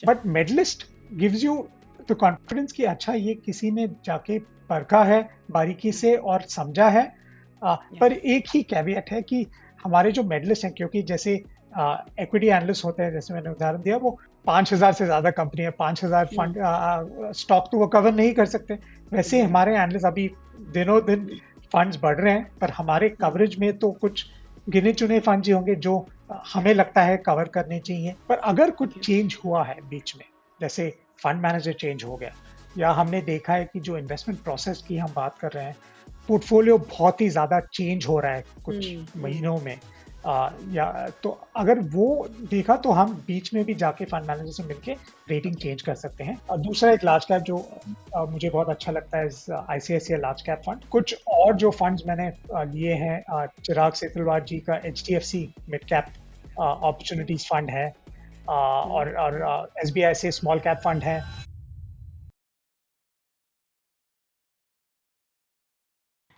But medallist gives you the confidence कि अच्छा ये किसी ने जाके परखा है बारीकी से और समझा है। Yeah. पर एक ही कैविएट है कि हमारे जो मेडलिस्ट हैं, क्योंकि जैसे इक्विटी एनालिस्ट होते हैं, जैसे मैंने उदाहरण दिया, वो 5,000 से ज़्यादा कंपनी है, 5,000 Hmm. फंड स्टॉक तो वो कवर नहीं कर सकते। वैसे ही Exactly. हमारे एनालिस्ट अभी दिनों दिन फंड्स बढ़ रहे हैं, पर हमारे कवरेज में तो कुछ गिने चुने फंड्स ही होंगे जो हमें लगता है कवर करने चाहिए। पर अगर कुछ Okay. चेंज हुआ है बीच में, जैसे फंड मैनेजर चेंज हो गया, या हमने देखा है कि जो इन्वेस्टमेंट प्रोसेस की हम बात कर रहे हैं, पोर्टफोलियो बहुत ही ज़्यादा चेंज हो रहा है कुछ महीनों में, या तो अगर वो देखा तो हम बीच में भी जाके फंड मैनेजर से मिलके रेटिंग चेंज कर सकते हैं। और दूसरा एक लार्ज कैप जो मुझे बहुत अच्छा लगता है, आईसीआईसीआई लार्ज कैप फंड। कुछ और जो फंड्स मैंने लिए हैं, चिराग सेतलवार जी का HDFC mid cap opportunities fund है, और एसबीआई से स्मॉल कैप फंड है।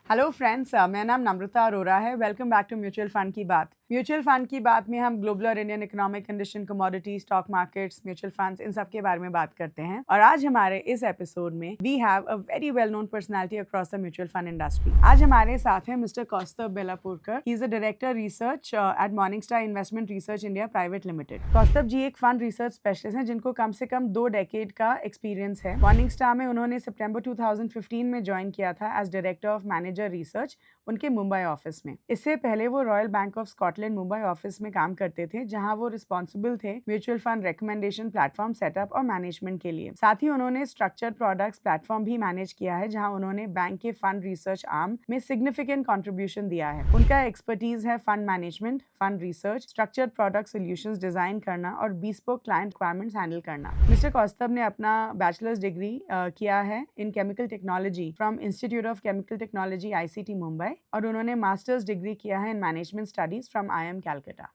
हेलो फ्रेंड्स, मेरा नाम नम्रता अरोरा है। Welcome back to mutual fund की बात। म्यूचुअल फंड की बात में हम ग्लोबल और Indian economic condition, commodity, stock markets, mutual funds, इन सब के बारे में बात करते हैं। और आज हमारे इस एपिसोड में we have a very well known personality across the mutual fund industry. आज हमारे साथ है mister Kaustubh Belapurkar. He is the director research at Morningstar investment research India private limited. Kaustubh ji एक फंड रिसर्च स्पेशलिस्ट हैं जिनको कम से कम 2 डेकेड का एक्सपीरियंस है। मॉर्निंगस्टार में उन्होंने सितंबर 2015 में ज्वाइन किया था as director of manager research उनके मुंबई ऑफिस में। इससे पहले वो royal bank of Scotland Mumbai office में काम करते थे, जहां वो रिस्पॉन्सिबल थे mutual fund recommendation platform setup और मैनेजमेंट के लिए। साथ ही उन्होंने स्ट्रक्चर्ड प्रोडक्ट्स प्लेटफॉर्म भी मैनेज किया है, जहां उन्होंने बैंक के फंड रिसर्च आर्म में सिग्निफिकेंट कंट्रीब्यूशन दिया है। उनका एक्सपर्टीज है fund management, fund research, structured product solutions design करना और bespoke क्लाइंट रिक्वायरमेंट्स हैंडल करना। मिस्टर कौस्तुभ ने अपना बैचलर्स डिग्री किया है in chemical technology from Institute of Chemical Technology ICT Mumbai, और उन्होंने मास्टर्स डिग्री किया है in management studies from IIM Calcutta.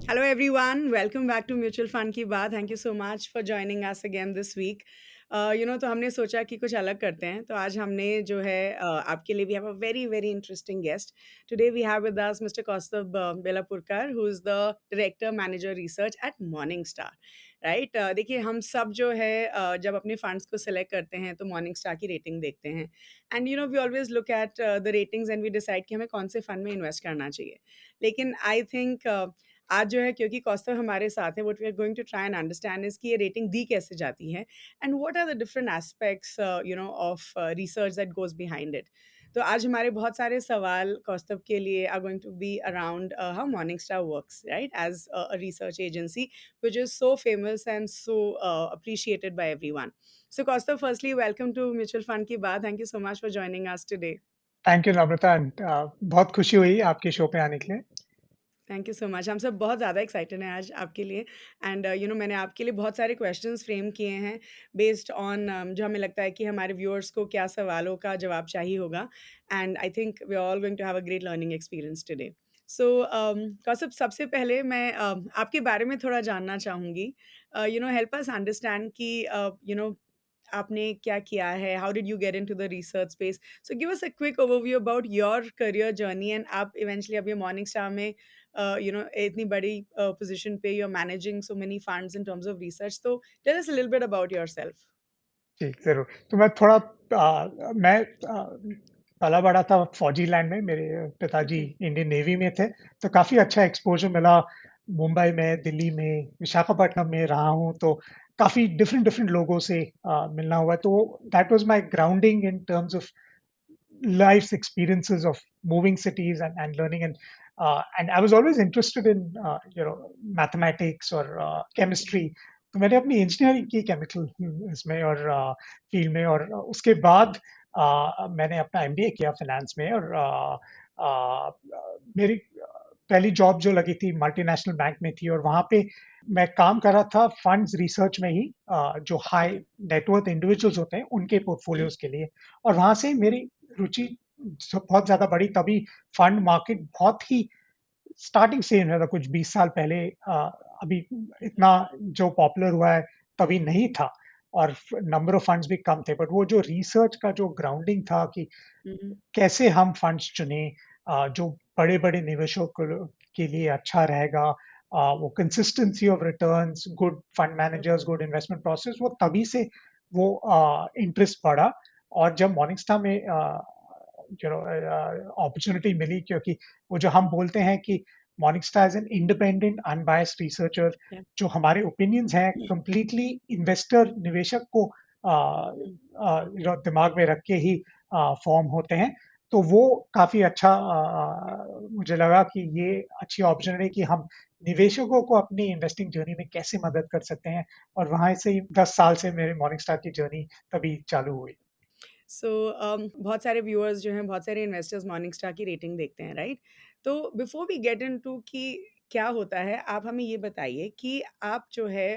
Hello everyone, welcome back to Mutual Fund की बात। Thank you so much for joining us again this week. तो हमने सोचा कि कुछ अलग करते हैं, तो आज हमने जो है आपके लिए we have a very very interesting guest. Today we have with us Mr. Kaustubh Belapurkar, who is the Director Manager Research at Morningstar. Right देखिए, हम सब जो है जब अपने फंड्स को सिलेक्ट करते हैं तो मॉर्निंग स्टार की रेटिंग देखते हैं, and we always look at the ratings and we decide कि हमें कौन से फंड में इन्वेस्ट करना चाहिए। लेकिन आई थिंक आज जो है, क्योंकि कौस्तुभ हमारे साथ है, what we are going to try and understand is कि ये रेटिंग दी कैसे जाती है and what are the different aspects of research that goes behind it. तो आज हमारे बहुत सारे सवाल कौस्तुभ के लिए are going to be around how Morningstar works, right, as a research agency which is so famous and so appreciated by everyone. So Kaustubh, firstly, welcome to Mutual Fund Ki Baat. Thank you so much for joining us today. Thank you Namrata, and, बहुत खुशी हुई आपके show पे आने के लिए। Thank you so much. हम सब बहुत ज़्यादा एक्साइटेड हैं आज आपके लिए, एंड मैंने आपके लिए बहुत सारे क्वेश्चंस फ्रेम किए हैं बेस्ड ऑन जो हमें लगता है कि हमारे व्यूअर्स को क्या सवालों का जवाब चाहिए होगा, and I think we are all going to have a great learning experience today. So Kaustubh, सबसे पहले मैं आपके बारे में थोड़ा जानना चाहूँगी। हेल्प अस अंडरस्टैंड कि आपने क्या किया है, how did you get into the research space. So give us a quick overview about your career journey, and आप इवेंचुअली अब ये मॉर्निंग स्टार में इतनी बड़ी पोजीशन पे, you are managing so many funds in terms of research. तो tell us a little bit about yourself. जी, ज़रूर। तो मैं थोड़ा मैं पला-बड़ा था फौजी लाइन में, मेरे पिताजी ओके। इंडियन नेवी में थे, तो काफ़ी अच्छा एक्सपोज़र मिला। मुंबई में, दिल्ली में, विशाखापट्टनम में रहा हूँ, तो काफ़ी डिफरेंट लोगों से मिलना हुआ। तो that was my grounding in terms of life's experiences of moving cities and learning, and I was always interested in mathematics or okay. chemistry. तो मैंने अपनी इंजीनियरिंग की केमिकल इसमें और फील्ड में, और उसके बाद मैंने अपना एमबीए किया फाइनेंस में, और मेरी पहली जॉब जो लगी थी मल्टीनेशनल बैंक में थी, और वहाँ पे मैं काम कर रहा था फंड्स रिसर्च में ही, जो हाई ओके। नेटवर्थ इंडिविजुअल्स होते हैं उनके पोर्टफोलियोज के लिए। और वहाँ से मेरी रुचि बहुत ज़्यादा बढ़ी। तभी फंड मार्केट बहुत ही स्टार्टिंग स्टेज में था, कुछ 20 साल पहले। अभी इतना जो पॉपुलर हुआ है तभी नहीं था, और नंबर ऑफ फंड्स भी कम थे। बट वो जो रिसर्च का जो ग्राउंडिंग था कि कैसे हम फंड्स चुनें, जो बड़े-बड़े निवेशकों के लिए अच्छा रहेगा। वो consistency of returns, good fund managers, good investment process, वो तभी से वो इंटरेस्ट बढ़ा। और जब मॉर्निंग में अपॉर्चुनिटी मिली, क्योंकि वो जो हम बोलते हैं कि morning star as an independent unbiased researcher, Yeah. जो हमारे ओपिनियंस हैं कंप्लीटली इन्वेस्टर निवेशक को दिमाग में रख के ही फॉर्म होते हैं। तो वो काफी अच्छा मुझे लगा कि ये अच्छी अपॉर्चुनिटी कि हम निवेशकों को अपनी इन्वेस्टिंग जर्नी में कैसे मदद कर सकते हैं। और वहां से ही 10 साल से मेरे मॉर्निंग स्टार की जर्नी तभी चालू हुई। सो बहुत सारे व्यूअर्स जो हैं, बहुत सारे इन्वेस्टर्स मॉर्निंग स्टार की रेटिंग देखते हैं, राइट? तो बिफोर वी गेट इनटू कि क्या होता है, आप हमें ये बताइए कि आप जो है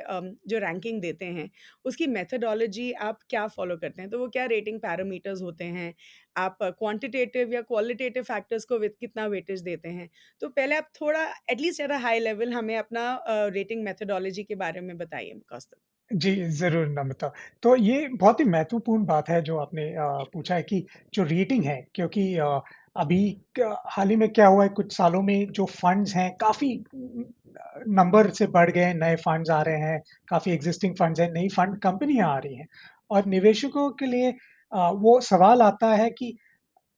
जो रैंकिंग देते हैं, उसकी मेथोडोलॉजी आप क्या फॉलो करते हैं? तो वो क्या रेटिंग पैरामीटर्स होते हैं? आप क्वांटिटेटिव या क्वालिटेटिव फैक्टर्स को कितना वेटेज देते हैं? तो पहले आप थोड़ा at least at a high level हमें अपना रेटिंग मेथोडोलॉजी के बारे में बताइए, कौस्तुभ। जी, ज़रूर नम्रता। तो ये बहुत ही महत्वपूर्ण बात है जो आपने पूछा है कि जो रेटिंग है, क्योंकि अभी हाल ही में क्या हुआ है, कुछ सालों में जो फंड्स हैं काफ़ी नंबर से बढ़ गए, नए फंड्स आ रहे हैं, काफ़ी एग्जिस्टिंग फंड्स हैं, नई फंड कंपनियाँ आ रही हैं। और निवेशकों के लिए वो सवाल आता है कि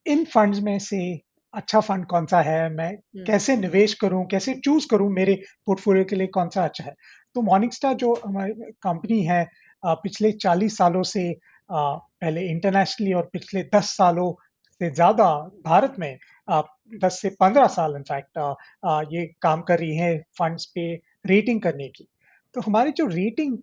इन फंड्स में से अच्छा फंड कौन-सा है? मैं हुँ, कैसे निवेश करूँ? कैसे चूज़ करूँ मेरे पोर्टफोलियो के लिए कौन-सा अच्छा है? तो मॉर्निंगस्टार जो हमारी कंपनी है, पिछले 40 सालों से पहले इंटरनेशनली और पिछले 10 सालों से ज़्यादा भारत में 10 से 15 साल इनफैक्ट ये काम कर रही है फंड्स पे रेटिंग करने की। तो हमारी जो रेटिंग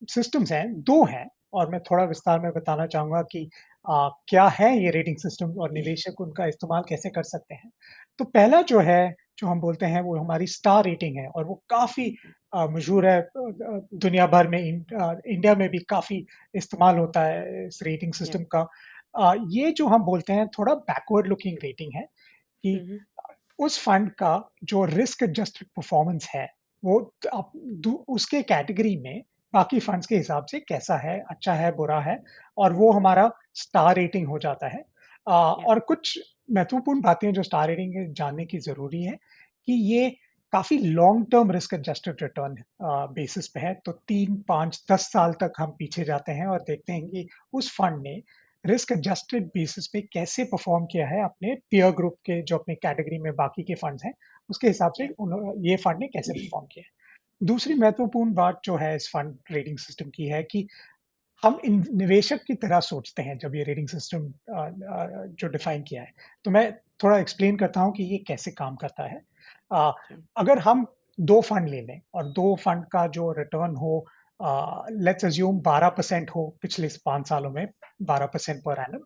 सिस्टम्स हैं, 2 हैं, और मैं थोड़ा विस्तार में बताना चाहूँगा कि क्या है ये रेटिंग सिस्टम और निवेशक उनका इस्तेमाल कैसे कर सकते हैं। तो पहला जो है, जो हम बोलते हैं, वो हमारी स्टार रेटिंग है, और वो काफ़ी मशहूर है दुनिया भर में। इंडिया में भी काफ़ी इस्तेमाल होता है इस रेटिंग या सिस्टम का। ये जो हम बोलते हैं थोड़ा बैकवर्ड लुकिंग रेटिंग है कि हुँ, हुँ, उस फंड का जो रिस्क एडजस्टेड परफॉर्मेंस है, वो उसके कैटेगरी में बाकी फंड्स के हिसाब से कैसा है, अच्छा है, बुरा है, और वो हमारा स्टार रेटिंग हो जाता है। या और कुछ महत्वपूर्ण बातें जो स्टार रेटिंग में जानने की ज़रूरी है कि ये काफ़ी long term risk adjusted return basis पे है। तो 3, 5, 10 साल तक हम पीछे जाते हैं और देखते हैं कि उस फंड ने रिस्क एडजस्टेड बेसिस पे कैसे परफॉर्म किया है अपने पीयर ग्रुप के, जो अपने कैटेगरी में बाकी के फंड्स हैं, उसके हिसाब से या ये फंड ने कैसे परफॉर्म किया है। दूसरी महत्वपूर्ण बात जो है इस फंड रेटिंग सिस्टम की है कि हम इन निवेशक की तरह सोचते हैं जब ये रेटिंग सिस्टम जो डिफाइन किया है। तो मैं थोड़ा एक्सप्लेन करता हूँ कि ये कैसे काम करता है। अ, अच्छा, अगर हम 2 फंड ले लें और 2 फंड का जो रिटर्न हो, लेट्स अज्यूम 12% हो पिछले 5 सालों में, 12% पर एनम।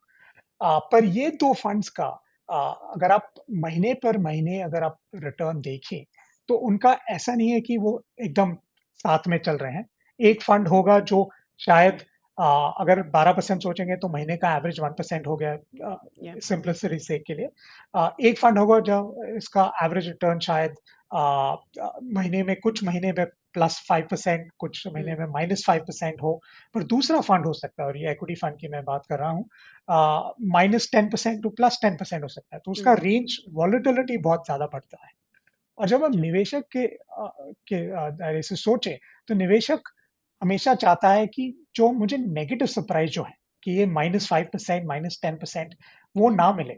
पर ये 2 फंड्स का अ, अगर आप महीने पर महीने अगर आप रिटर्न देखें, तो उनका ऐसा नहीं है कि वो एकदम साथ में चल रहे हैं। एक फंड होगा जो शायद अगर 12% सोचेंगे तो महीने का एवरेज 1% हो गया, या सिम्प्लिसिटी सेक के लिए। एक फंड होगा जो इसका एवरेज रिटर्न शायद महीने में, कुछ महीने में +5%, कुछ महीने हुँ, में -5% हो। पर दूसरा फंड हो सकता है, और ये इक्विटी फंड की मैं बात कर रहा हूँ, -10% टू +10% हो सकता है। तो उसका हुँ, रेंज वॉलेटिलिटी बहुत ज़्यादा बढ़ता है। और जब हम अच्छा, निवेशक के दायरे से सोचें, तो निवेशक हमेशा चाहता है कि जो मुझे नेगेटिव सरप्राइज़ जो है, कि ये -5%, -10% वो ना मिले।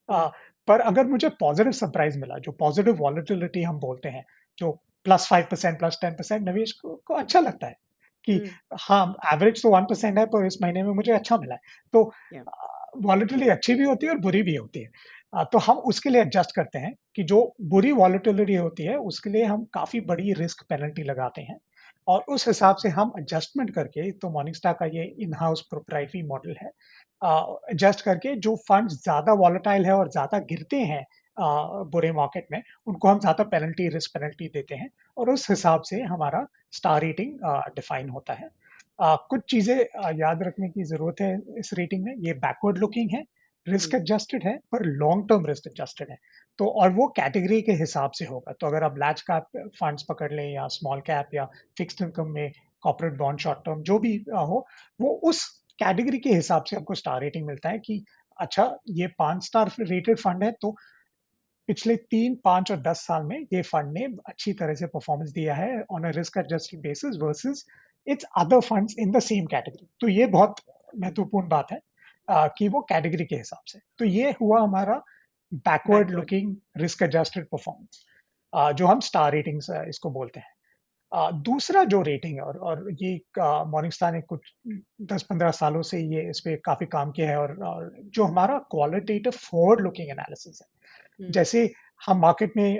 हुँ, पर अगर मुझे पॉज़िटिव सरप्राइज़ मिला, जो पॉज़िटिव वॉलेटिलिटी हम बोलते हैं, जो +5%, +10%, निवेश को अच्छा लगता है कि हुँ, हाँ, एवरेज तो 1% है, पर इस महीने में मुझे अच्छा मिला है। तो या वॉलेटिलिटी अच्छी भी होती है और बुरी भी होती है। तो हम उसके लिए एडजस्ट करते हैं कि जो बुरी वॉलेटिलिटी होती है, उसके लिए हम काफ़ी बड़ी रिस्क पेनल्टी लगाते हैं, और उस हिसाब से हम एडजस्टमेंट करके, तो मॉर्निंगस्टार का ये इन हाउस प्रोप्राइटरी मॉडल है, एडजस्ट करके जो फंड्स ज़्यादा वॉलेटाइल है और ज़्यादा गिरते हैं बुरे मार्केट में, उनको हम ज़्यादा पेनल्टी, रिस्क पेनल्टी देते हैं, और उस हिसाब से हमारा स्टार रेटिंग डिफाइन होता है। कुछ चीज़ें याद रखने की ज़रूरत है इस रेटिंग में। ये बैकवर्ड लुकिंग है, रिस्क हुँ, एडजस्टेड है, पर लॉन्ग टर्म रिस्क एडजस्टेड है। तो और वो कैटेगरी के हिसाब से होगा। तो अगर आप लार्ज कैप फंड्स पकड़ लें, या स्मॉल कैप, या फिक्स्ड इनकम में कॉर्पोरेट बॉन्ड शॉर्ट टर्म जो भी हो, वो उस कैटेगरी के हिसाब से आपको स्टार रेटिंग मिलता है कि अच्छा, ये 5 स्टार रेटेड फंड है, तो पिछले 3, 5 और 10 साल में ये फंड ने अच्छी तरह से परफॉर्मेंस दिया है on a risk adjusted basis versus it's other funds in the same category. तो ये बहुत महत्वपूर्ण बात है कि वो कैटेगरी के हिसाब से। तो ये हुआ हमारा backward backward. Looking risk adjusted performance, जो हम स्टार रेटिंग्स इसको बोलते हैं। दूसरा जो रेटिंग है और ये मॉर्निंगस्टार ने कुछ 10-15 सालों से ये इस पे काफ़ी काम किया है और जो हमारा क्वालिटेटिव फॉरवर्ड लुकिंग एनालिसिस है। हम्म, जैसे हम मार्केट में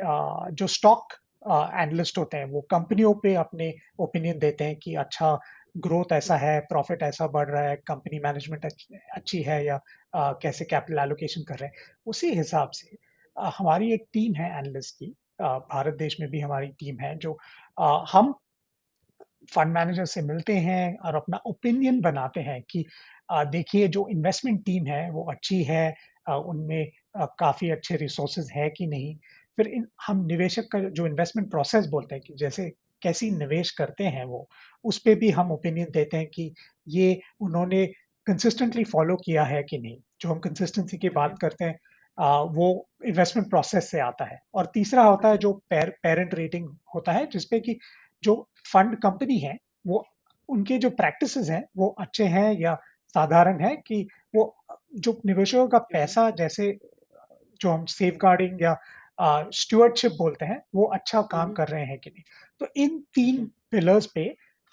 जो स्टॉक एनालिस्ट होते हैं वो कंपनियों पे अपने ओपिनियन देते हैं कि अच्छा ग्रोथ ऐसा है, प्रॉफिट ऐसा बढ़ रहा है, कंपनी मैनेजमेंट अच्छी है या कैसे कैपिटल एलोकेशन कर रहे हैं। उसी हिसाब से हमारी एक टीम है एनालिस्ट की, भारत देश में भी हमारी टीम है जो हम फंड मैनेजर से मिलते हैं और अपना ओपिनियन बनाते हैं कि देखिए जो इन्वेस्टमेंट टीम है वो अच्छी है, उनमें काफ़ी अच्छे रिसोर्सेज है कि नहीं। फिर हम निवेशक का जो इन्वेस्टमेंट प्रोसेस बोलते हैं कि जैसे कैसी निवेश करते हैं वो, उस पे भी हम ओपिनियन देते हैं कि ये उन्होंने कंसिस्टेंटली फॉलो किया है कि नहीं। जो हम कंसिस्टेंसी की ओके। बात करते हैं वो इन्वेस्टमेंट प्रोसेस से आता है। और तीसरा होता है ओके। जो पेरेंट रेटिंग होता है जिसपे कि जो फंड कंपनी है वो उनके जो प्रैक्टिसेस हैं वो अच्छे हैं या साधारण है कि वो जो निवेशकों का पैसा जैसे जो हम सेफ गार्डिंग या स्टुअर्डशिप बोलते हैं वो अच्छा काम कर रहे हैं कि नहीं। तो इन ओके। 3 पिलर्स पे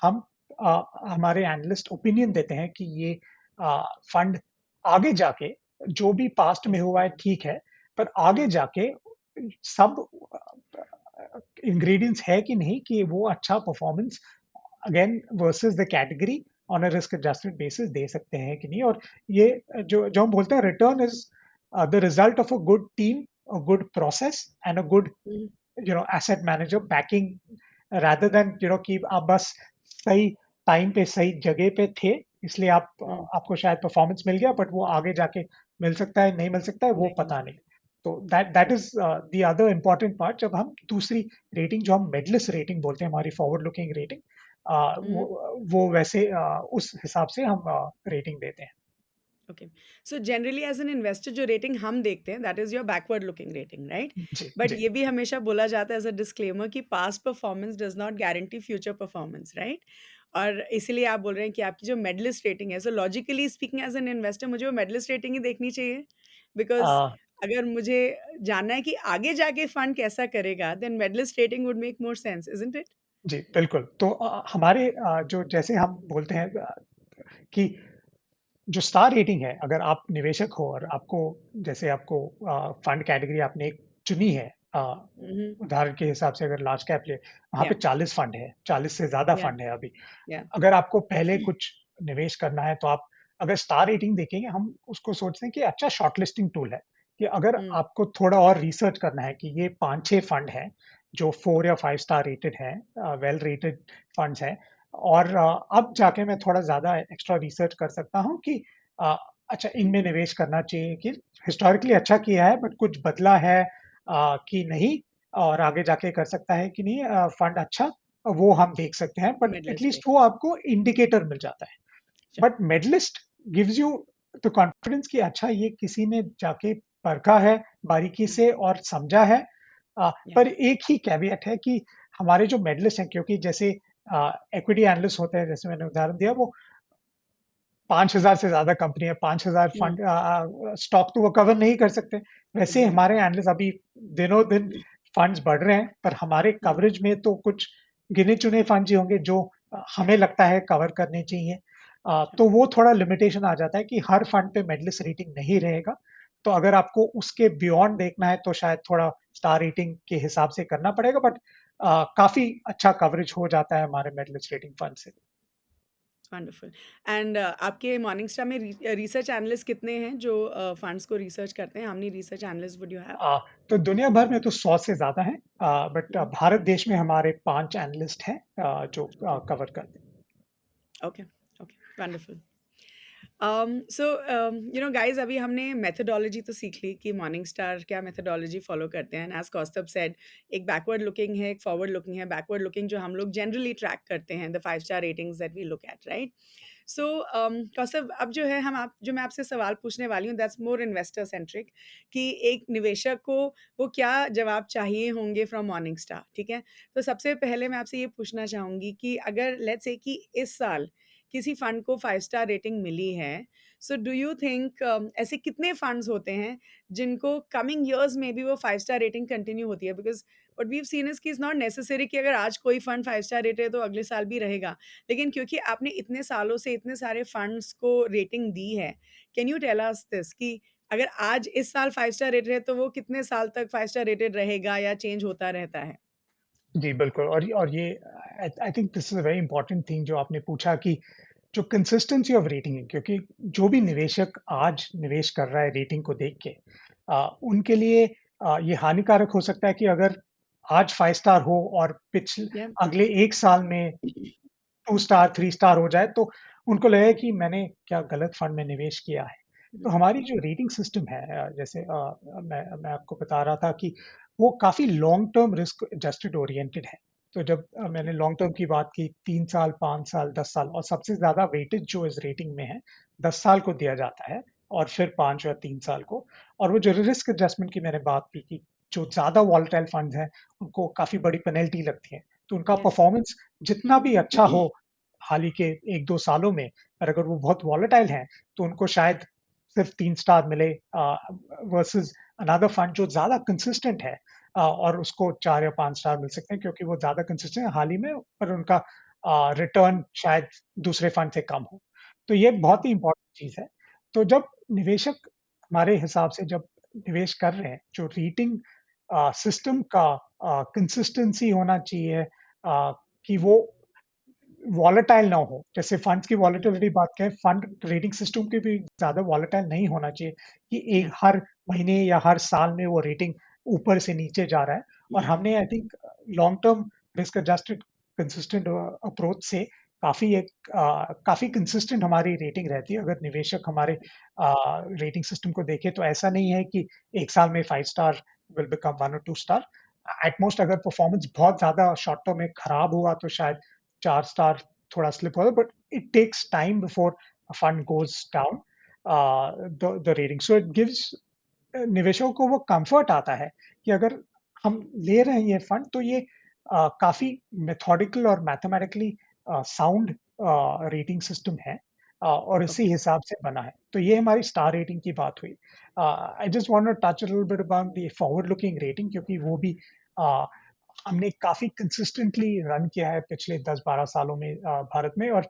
हम हमारे एनालिस्ट ओपिनियन देते हैं कि ये फंड आगे जाके जो भी पास्ट में कैसे हुआ है करें? ठीक है, पर आगे हाँ। जाके सब इंग्रेडिएंट्स है कि नहीं कि वो अच्छा performance again versus the category on a risk adjusted basis दे सकते हैं कि नहीं। और ये जो जो हम बोलते हैं return is the result of a good team, a good process and a good hmm, asset manager banking, rather than कि आप बस सही टाइम पे सही जगह पे थे इसलिए हम्म, आपको शायद परफॉर्मेंस मिल गया बट वो आगे जाके मिल सकता है नहीं मिल सकता है वो नहीं मिल पता नहीं। सकता। तो that is the other important part. जब हम दूसरी रेटिंग जो हम मेडलिस्ट रेटिंग बोलते हैं हमारी फॉरवर्ड लुकिंग रेटिंग, हम्म, वो वैसे उस हिसाब से हम रेटिंग देते हैं। Okay. So generally as an investor जो रेटिंग हम देखते हैं that is your backward looking rating, right? जी बट जी। ये भी हमेशा बोला जाता है एज अ डिस्क्लेमर कि past performance does not guarantee future performance, right? और इसीलिए आप बोल रहे हैं कि आपकी जो मेडलिस्ट रेटिंग है, so logically speaking as an investor मुझे वो मेडलिस्ट रेटिंग ही देखनी चाहिए, बिकॉज अ, अगर मुझे जानना है कि आगे जाके फंड कैसा करेगा then medalist rating would make more sense, isn't it? जी बिल्कुल। तो हमारे जो जैसे हम बोलते हैं कि जो स्टार रेटिंग है, अगर आप निवेशक हो और आपको जैसे आपको फंड कैटेगरी आपने एक चुनी है, उदाहरण के हिसाब से अगर लार्ज कैप ले वहाँ या पे 40 फंड है, 40 से ज़्यादा या फंड है अभी। या अगर आपको पहले कुछ निवेश करना है तो आप अगर स्टार रेटिंग देखेंगे हम उसको सोचते हैं कि अच्छा शॉर्टलिस्टिंग टूल है कि अगर हम्म, आपको थोड़ा और रिसर्च करना है कि ये 5-6 फंड हैं जो 4 या 5 स्टार रेटेड हैं, वेल रेटेड फंड्स हैं और अब जाके मैं थोड़ा ज़्यादा एक्स्ट्रा रिसर्च कर सकता हूँ कि अ, अच्छा इनमें निवेश करना चाहिए कि हिस्टोरिकली अच्छा किया है बट कुछ बदला है कि नहीं और आगे जाके कर सकता है कि नहीं फंड अच्छा, वो हम देख सकते हैं बट मेडलिस्ट एटलीस्ट देख वो सकते आपको इंडिकेटर मिल जाता है। हैं। But medallist gives you the confidence कि अच्छा ये किसी ने जाके परखा है बारीकी से और समझा है। या पर एक ही कैveat है कि हमारे जो मेडलिस्ट हैं क्योंकि जैसे इक्विटी एनालिस्ट होते हैं जैसे मैंने उदाहरण दिया वो 5,000 से ज़्यादा कंपनी है, 5,000 हुँ, फंड स्टॉक तो वो कवर नहीं कर सकते। वैसे ही हमारे एग्ज़ैक्टली। एनालिस्ट अभी दिनों-दिन फंड्स बढ़ रहे हैं, पर हमारे हुँ, कवरेज में तो कुछ गिने-चुने फंड्स ही होंगे जो हमें लगता है कवर करने चाहिए। अच्छा। तो वो थोड़ा लिमिटेशन आ जाता है कि हर फंड पे मेडलिस्ट रेटिंग नहीं रहेगा। तो अगर आपको उसके बियॉन्ड देखना है तो शायद थोड़ा स्टार रेटिंग के हिसाब से करना पड़ेगा बट काफ़ी अच्छा कवरेज हो जाता है हमारे मेडलिस्ट रेटिंग फंड से। वंडरफुल। एंड आपके मॉर्निंगस्टार में रिसर्च एनालिस्ट कितने हैं जो फंड्स को रिसर्च करते हैं? How many research analyst would you have? तो दुनिया भर में तो 100 से ज़्यादा हैं, बट हुँ, भारत देश में हमारे 5 एनालिस्ट हैं जो ओके, कवर करते हैं। Okay, okay, wonderful. So guys अभी हमने मेथोडोलॉजी तो सीख ली कि मॉर्निंगस्टार क्या मेथोडोलॉजी फॉलो करते हैं, एंड एज कौस्तभ सेड एक बैकवर्ड लुकिंग है, एक फॉरवर्ड लुकिंग है। बैकवर्ड लुकिंग जो हम लोग जनरली ट्रैक करते हैं the 5 star ratings that we look at, right? So Kaustubh, अब जो है जो मैं आपसे सवाल पूछने वाली हूँ, दैट्स मोर इन्वेस्टर सेंट्रिक, कि एक निवेशक को वो क्या जवाब चाहिए होंगे फ्रॉम मॉर्निंग स्टार, ठीक है? तो सबसे पहले मैं आपसे ये पूछना चाहूँगी कि अगर लेट्स से कि इस साल किसी फंड को 5 स्टार रेटिंग मिली है, सो डू यू थिंक ऐसे कितने फंड्स होते हैं जिनको कमिंग इयर्स में भी वो 5 स्टार रेटिंग कंटिन्यू होती है? Because what we have seen is कि इट्स नॉट नेसेसरी कि अगर आज कोई फंड 5 स्टार रेटेड है तो अगले साल भी रहेगा। लेकिन क्योंकि आपने इतने सालों से इतने सारे फंड्स को रेटिंग दी है, can you tell us this कि अगर आज इस साल 5 स्टार रेटेड है तो वो कितने साल तक 5 स्टार रेटेड रहेगा या चेंज होता रहता है? जी, बिल्कुल। और ये I think this is a very important thing जो आपने पूछा कि जो कंसिस्टेंसी ऑफ रेटिंग है, क्योंकि जो भी निवेशक आज निवेश कर रहा है रेटिंग को देख के, उनके लिए ये हानिकारक हो सकता है कि अगर आज 5 स्टार हो और या अगले 1 साल में 2 स्टार, 3 स्टार हो जाए, तो उनको लगेगा कि मैंने क्या गलत फंड में निवेश किया है। तो हमारी जो रेटिंग सिस्टम है, जैसे मैं आपको बता रहा था कि वो काफ़ी long term risk adjusted oriented है। तो जब ओके, मैंने लॉन्ग टर्म की बात की, 3 साल, 5 साल, 10 साल, और सबसे ज़्यादा वेटेज जो इस रेटिंग में है, 10 साल को दिया जाता है और फिर 5 या 3 साल को। और वो जो रिस्क एडजस्टमेंट की मैंने बात की कि जो ज़्यादा वोलेटाइल फंड्स हैं, उनको काफ़ी बड़ी पेनल्टी लगती है। तो उनका यस। परफॉर्मेंस जितना भी अच्छा हो हाल ही के 1-2 सालों में, पर अगर वो बहुत वोलेटाइल हैं, तो उनको शायद सिर्फ़ 3 स्टार मिले, वर्सेस अनदर फंड जो ज़्यादा कंसिस्टेंट है, और उसको 4 या 5 स्टार मिल सकते हैं क्योंकि वो ज़्यादा कंसिस्टेंट है हाल ही में, पर उनका रिटर्न शायद दूसरे फंड से कम हो। तो ये या बहुत ही इम्पोर्टेंट चीज़ है। तो जब निवेशक हमारे हिसाब से जब निवेश कर रहे हैं, जो रेटिंग सिस्टम का कंसिस्टेंसी होना चाहिए, कि वो वॉलेटाइल ना हो। जैसे फंड्स की वॉलेटिलिटी बात करें, फंड रेटिंग सिस्टम की भी ज़्यादा वॉलेटाइल नहीं होना चाहिए कि एक या हर महीने या हर साल में वो रेटिंग ऊपर से नीचे जा रहा है। और हमने I think long term risk adjusted consistent approach से काफ़ी कंसिस्टेंट हमारी रेटिंग रहती है। अगर निवेशक हमारे रेटिंग सिस्टम को देखें तो ऐसा नहीं है कि 1 साल में 5 स्टार विल बिकम 1 और 2 स्टार। एट मोस्ट अगर परफॉर्मेंस बहुत ज़्यादा शॉर्ट टर्म में खराब हुआ तो शायद 4 स्टार थोड़ा स्लिप होगा, but it takes time before a fund goes down the rating. So it gives निवेशकों को वो कंफर्ट आता है कि अगर हम ले रहे हैं ये फंड तो ये काफ़ी मेथोडिकल और मैथमेटिकली साउंड रेटिंग सिस्टम है, और इसी ओके, हिसाब से बना है। तो ये हमारी स्टार रेटिंग की बात हुई। I just want to touch a little bit about the forward looking rating, क्योंकि वो भी अ, हमने काफ़ी कंसिस्टेंटली रन किया है पिछले 10-12 सालों में भारत में, और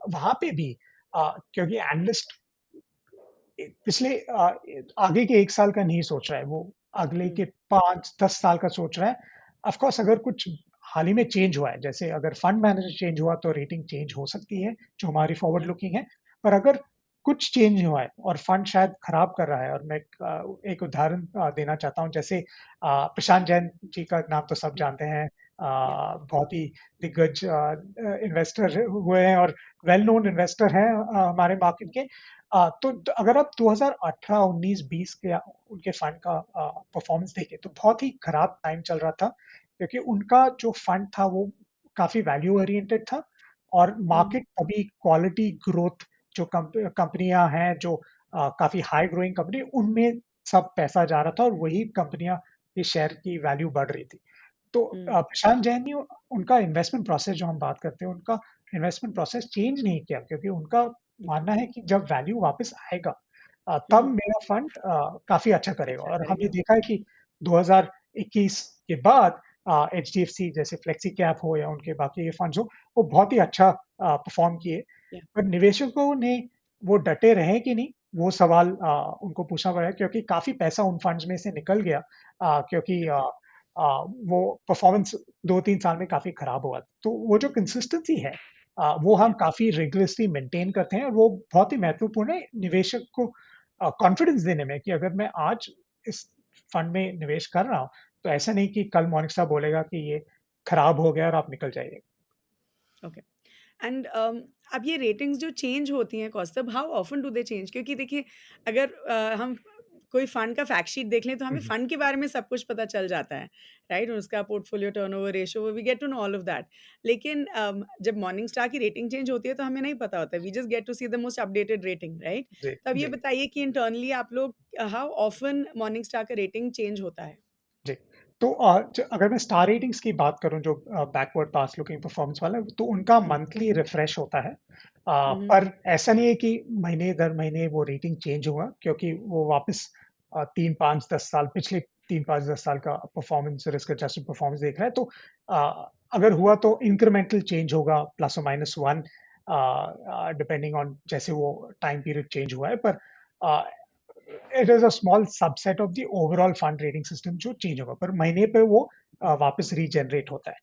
वहाँ पे भी क्योंकि एनालिस्ट पिछले आगे के 1 साल का नहीं सोच रहा है, वो अगले के 5-10 साल का सोच रहा है। ऑफ़ कोर्स अगर कुछ हाल ही में चेंज हुआ है, जैसे अगर फंड मैनेजर चेंज हुआ तो रेटिंग चेंज हो सकती है, जो हमारी फॉरवर्ड या लुकिंग है। पर अगर कुछ चेंज हुआ है और फंड शायद खराब कर रहा है, और मैं एक उदाहरण देना चाहता हूँ, जैसे प्रशांत जैन जी का नाम तो सब जानते हैं। या बहुत ही दिग्गज इन्वेस्टर हुए हैं और वेल नोन इन्वेस्टर हैं हमारे मार्केट के। तो अगर आप 2018, 19, 20 के उनके फंड का परफॉर्मेंस देखें तो बहुत ही खराब टाइम चल रहा था, क्योंकि उनका जो फंड था वो काफ़ी वैल्यू ओरिएंटेड था, और मार्केट अभी क्वालिटी ग्रोथ जो कंपनियां हैं जो काफ़ी हाई ग्रोइंग कंपनी, उनमें सब पैसा जा रहा था और वही कंपनियां के शेयर की वैल्यू बढ़ रही थी। तो प्रशांत जैन ने उनका इन्वेस्टमेंट प्रोसेस जो हम बात करते हैं, उनका इन्वेस्टमेंट प्रोसेस चेंज नहीं किया, क्योंकि उनका मानना है कि जब वैल्यू वापस आएगा, तब मेरा फंड काफ़ी अच्छा करेगा। अच्छा और हमने करेगा। देखा है कि 2021 के बाद एचडीएफसी जैसे फ्लेक्सी कैप हो या उनके बाकी ये फंड्स हो, वो बहुत ही अच्छा परफॉर्म किए। या पर निवेशकों ने वो डटे रहे कि नहीं, वो सवाल उनको पूछना पड़ा, क्योंकि काफ़ी पैसा उन फंड्स में से निकल गया, क्योंकि वो परफॉर्मेंस 2-3 साल में काफ़ी खराब हुआ। तो वो जो कंसिस्टेंसी है, वो हम या काफ़ी रिगरसली मेंटेन करते हैं, और वो बहुत ही महत्वपूर्ण है निवेशक को कॉन्फिडेंस देने में कि अगर मैं आज इस फंड में निवेश कर रहा हूँ, तो ऐसा नहीं कि कल मॉर्निंग स्टार बोलेगा कि ये खराब हो गया और आप निकल जाइए। ओके। एंड अब ये रेटिंग्स जो चेंज होती हैं Kaustubh, how often do they change? क्योंकि देखिए, अगर हम कोई फंड का फैक्ट शीट देख लें तो हमें फंड के बारे में सब कुछ पता चल जाता है, राइट? उसका portfolio turnover ratio, we get to know all of that. लेकिन जब मॉर्निंग स्टार की रेटिंग चेंज होती है तो हमें नहीं पता होता, we just get to see the most updated rating, right? जी, तो अब ये जी, बताइए कि इंटरनली आप लोग हाउ ऑफन मॉर्निंग स्टार का रेटिंग चेंज होता है? जी। तो अगर मैं स्टार रेटिंग्स की बात करूँ जो बैकवर्ड पास्ट लुकिंग परफॉर्मेंस वाला है, तो उनका जी। मंथली रिफ्रेश होता है। हम्म। पर ऐसा नहीं है कि महीने दर महीने वो रेटिंग चेंज होगा क्योंकि वो वापस 3, 5, 10 साल पिछले 3, 5, 10 साल का परफॉर्मेंस रिस्क एडजस्टेड परफॉर्मेंस देख रहा है। तो अगर हुआ तो इंक्रीमेंटल चेंज होगा प्लस और माइनस 1 डिपेंडिंग ऑन जैसे वो टाइम पीरियड चेंज हुआ है। पर uh, it is a small subset of the overall fund rating system जो चेंज होगा, पर महीने पे वो वापस रीजनरेट होता है।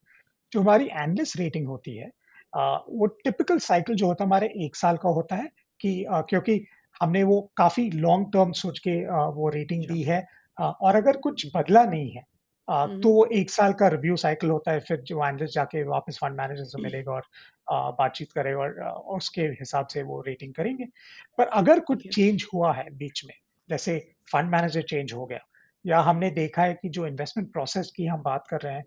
जो हमारी एनालिस्ट रेटिंग होती है, वो टिपिकल साइकिल जो होता है हमारे 1 साल का होता है कि क्योंकि हमने वो काफ़ी लॉन्ग टर्म सोच के वो रेटिंग अच्छा। दी है। और अगर कुछ बदला नहीं है तो हम्म। वो 1 साल का रिव्यू साइकिल होता है, फिर जो एनालिस्ट जाके वापस फंड मैनेजर से मिलेगा और बातचीत करेगा और उसके हिसाब से वो रेटिंग करेंगे। पर अगर कुछ ओके। चेंज हुआ है बीच में, जैसे फंड मैनेजर चेंज हो गया या हमने देखा है कि जो इन्वेस्टमेंट प्रोसेस की हम बात कर रहे हैं,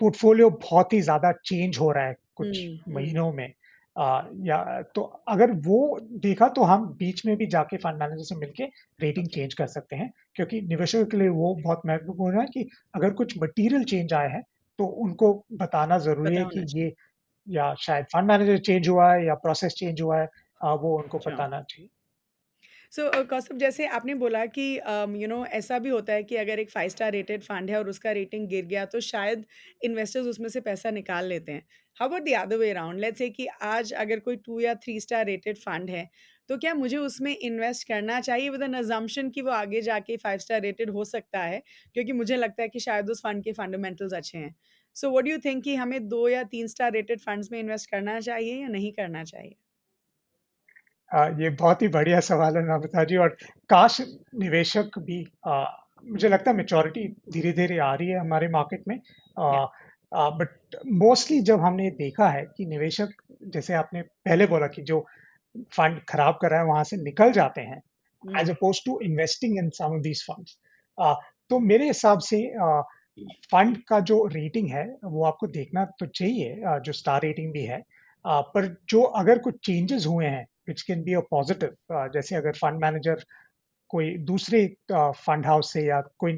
पोर्टफोलियो बहुत ही ज़्यादा चेंज हो रहा है कुछ हम्म। महीनों में, या तो अगर वो देखा तो हम बीच में भी जाके फंड मैनेजर से मिलके रेटिंग ओके। चेंज कर सकते हैं, क्योंकि निवेशकों के लिए वो बहुत महत्वपूर्ण है कि अगर कुछ मटेरियल चेंज आए हैं तो उनको बताना ज़रूरी पता है कि होना चाहिए। ये या शायद फंड मैनेजर चेंज हुआ है या प्रोसेस चेंज हुआ है, वो उनको अच्छा। बताना चाहिए। सो कौस्तुभ, जैसे आपने बोला कि ऐसा भी होता है कि अगर एक 5 स्टार रेटेड फंड है और उसका रेटिंग गिर गया तो शायद इन्वेस्टर्स उसमें से पैसा निकाल लेते हैं। How about the other way around? Let's say कि आज अगर कोई 2 या 3 स्टार रेटेड फंड है, तो क्या मुझे उसमें इन्वेस्ट करना चाहिए विद एन असम्पशन कि वो आगे जाके 5 स्टार रेटेड हो सकता है? क्योंकि मुझे लगता है कि शायद उस फंड के फंडामेंटल्स अच्छे हैं। सो व्हाट डू यू थिंक कि हमें 2 या 3 स्टार रेटेड फंड्स में इन्वेस्ट करना चाहिए या नहीं करना चाहिए? ये बहुत ही बढ़िया सवाल है नमिता जी, और काश निवेशक भी मुझे लगता है मैच्योरिटी धीरे-धीरे आ रही है हमारे मार्केट में। या। बट मोस्टली जब हमने देखा है कि निवेशक, जैसे आपने पहले बोला कि जो फंड खराब कर रहा है वहाँ से निकल जाते हैं हुँ। As opposed to investing in some of these funds. तो मेरे हिसाब से फंड का जो रेटिंग है वो आपको देखना तो चाहिए, जो स्टार रेटिंग भी है। पर जो अगर कुछ चेंजेस हुए हैं which can be a positive, जैसे अगर फंड मैनेजर कोई दूसरे फंड हाउस से या कोई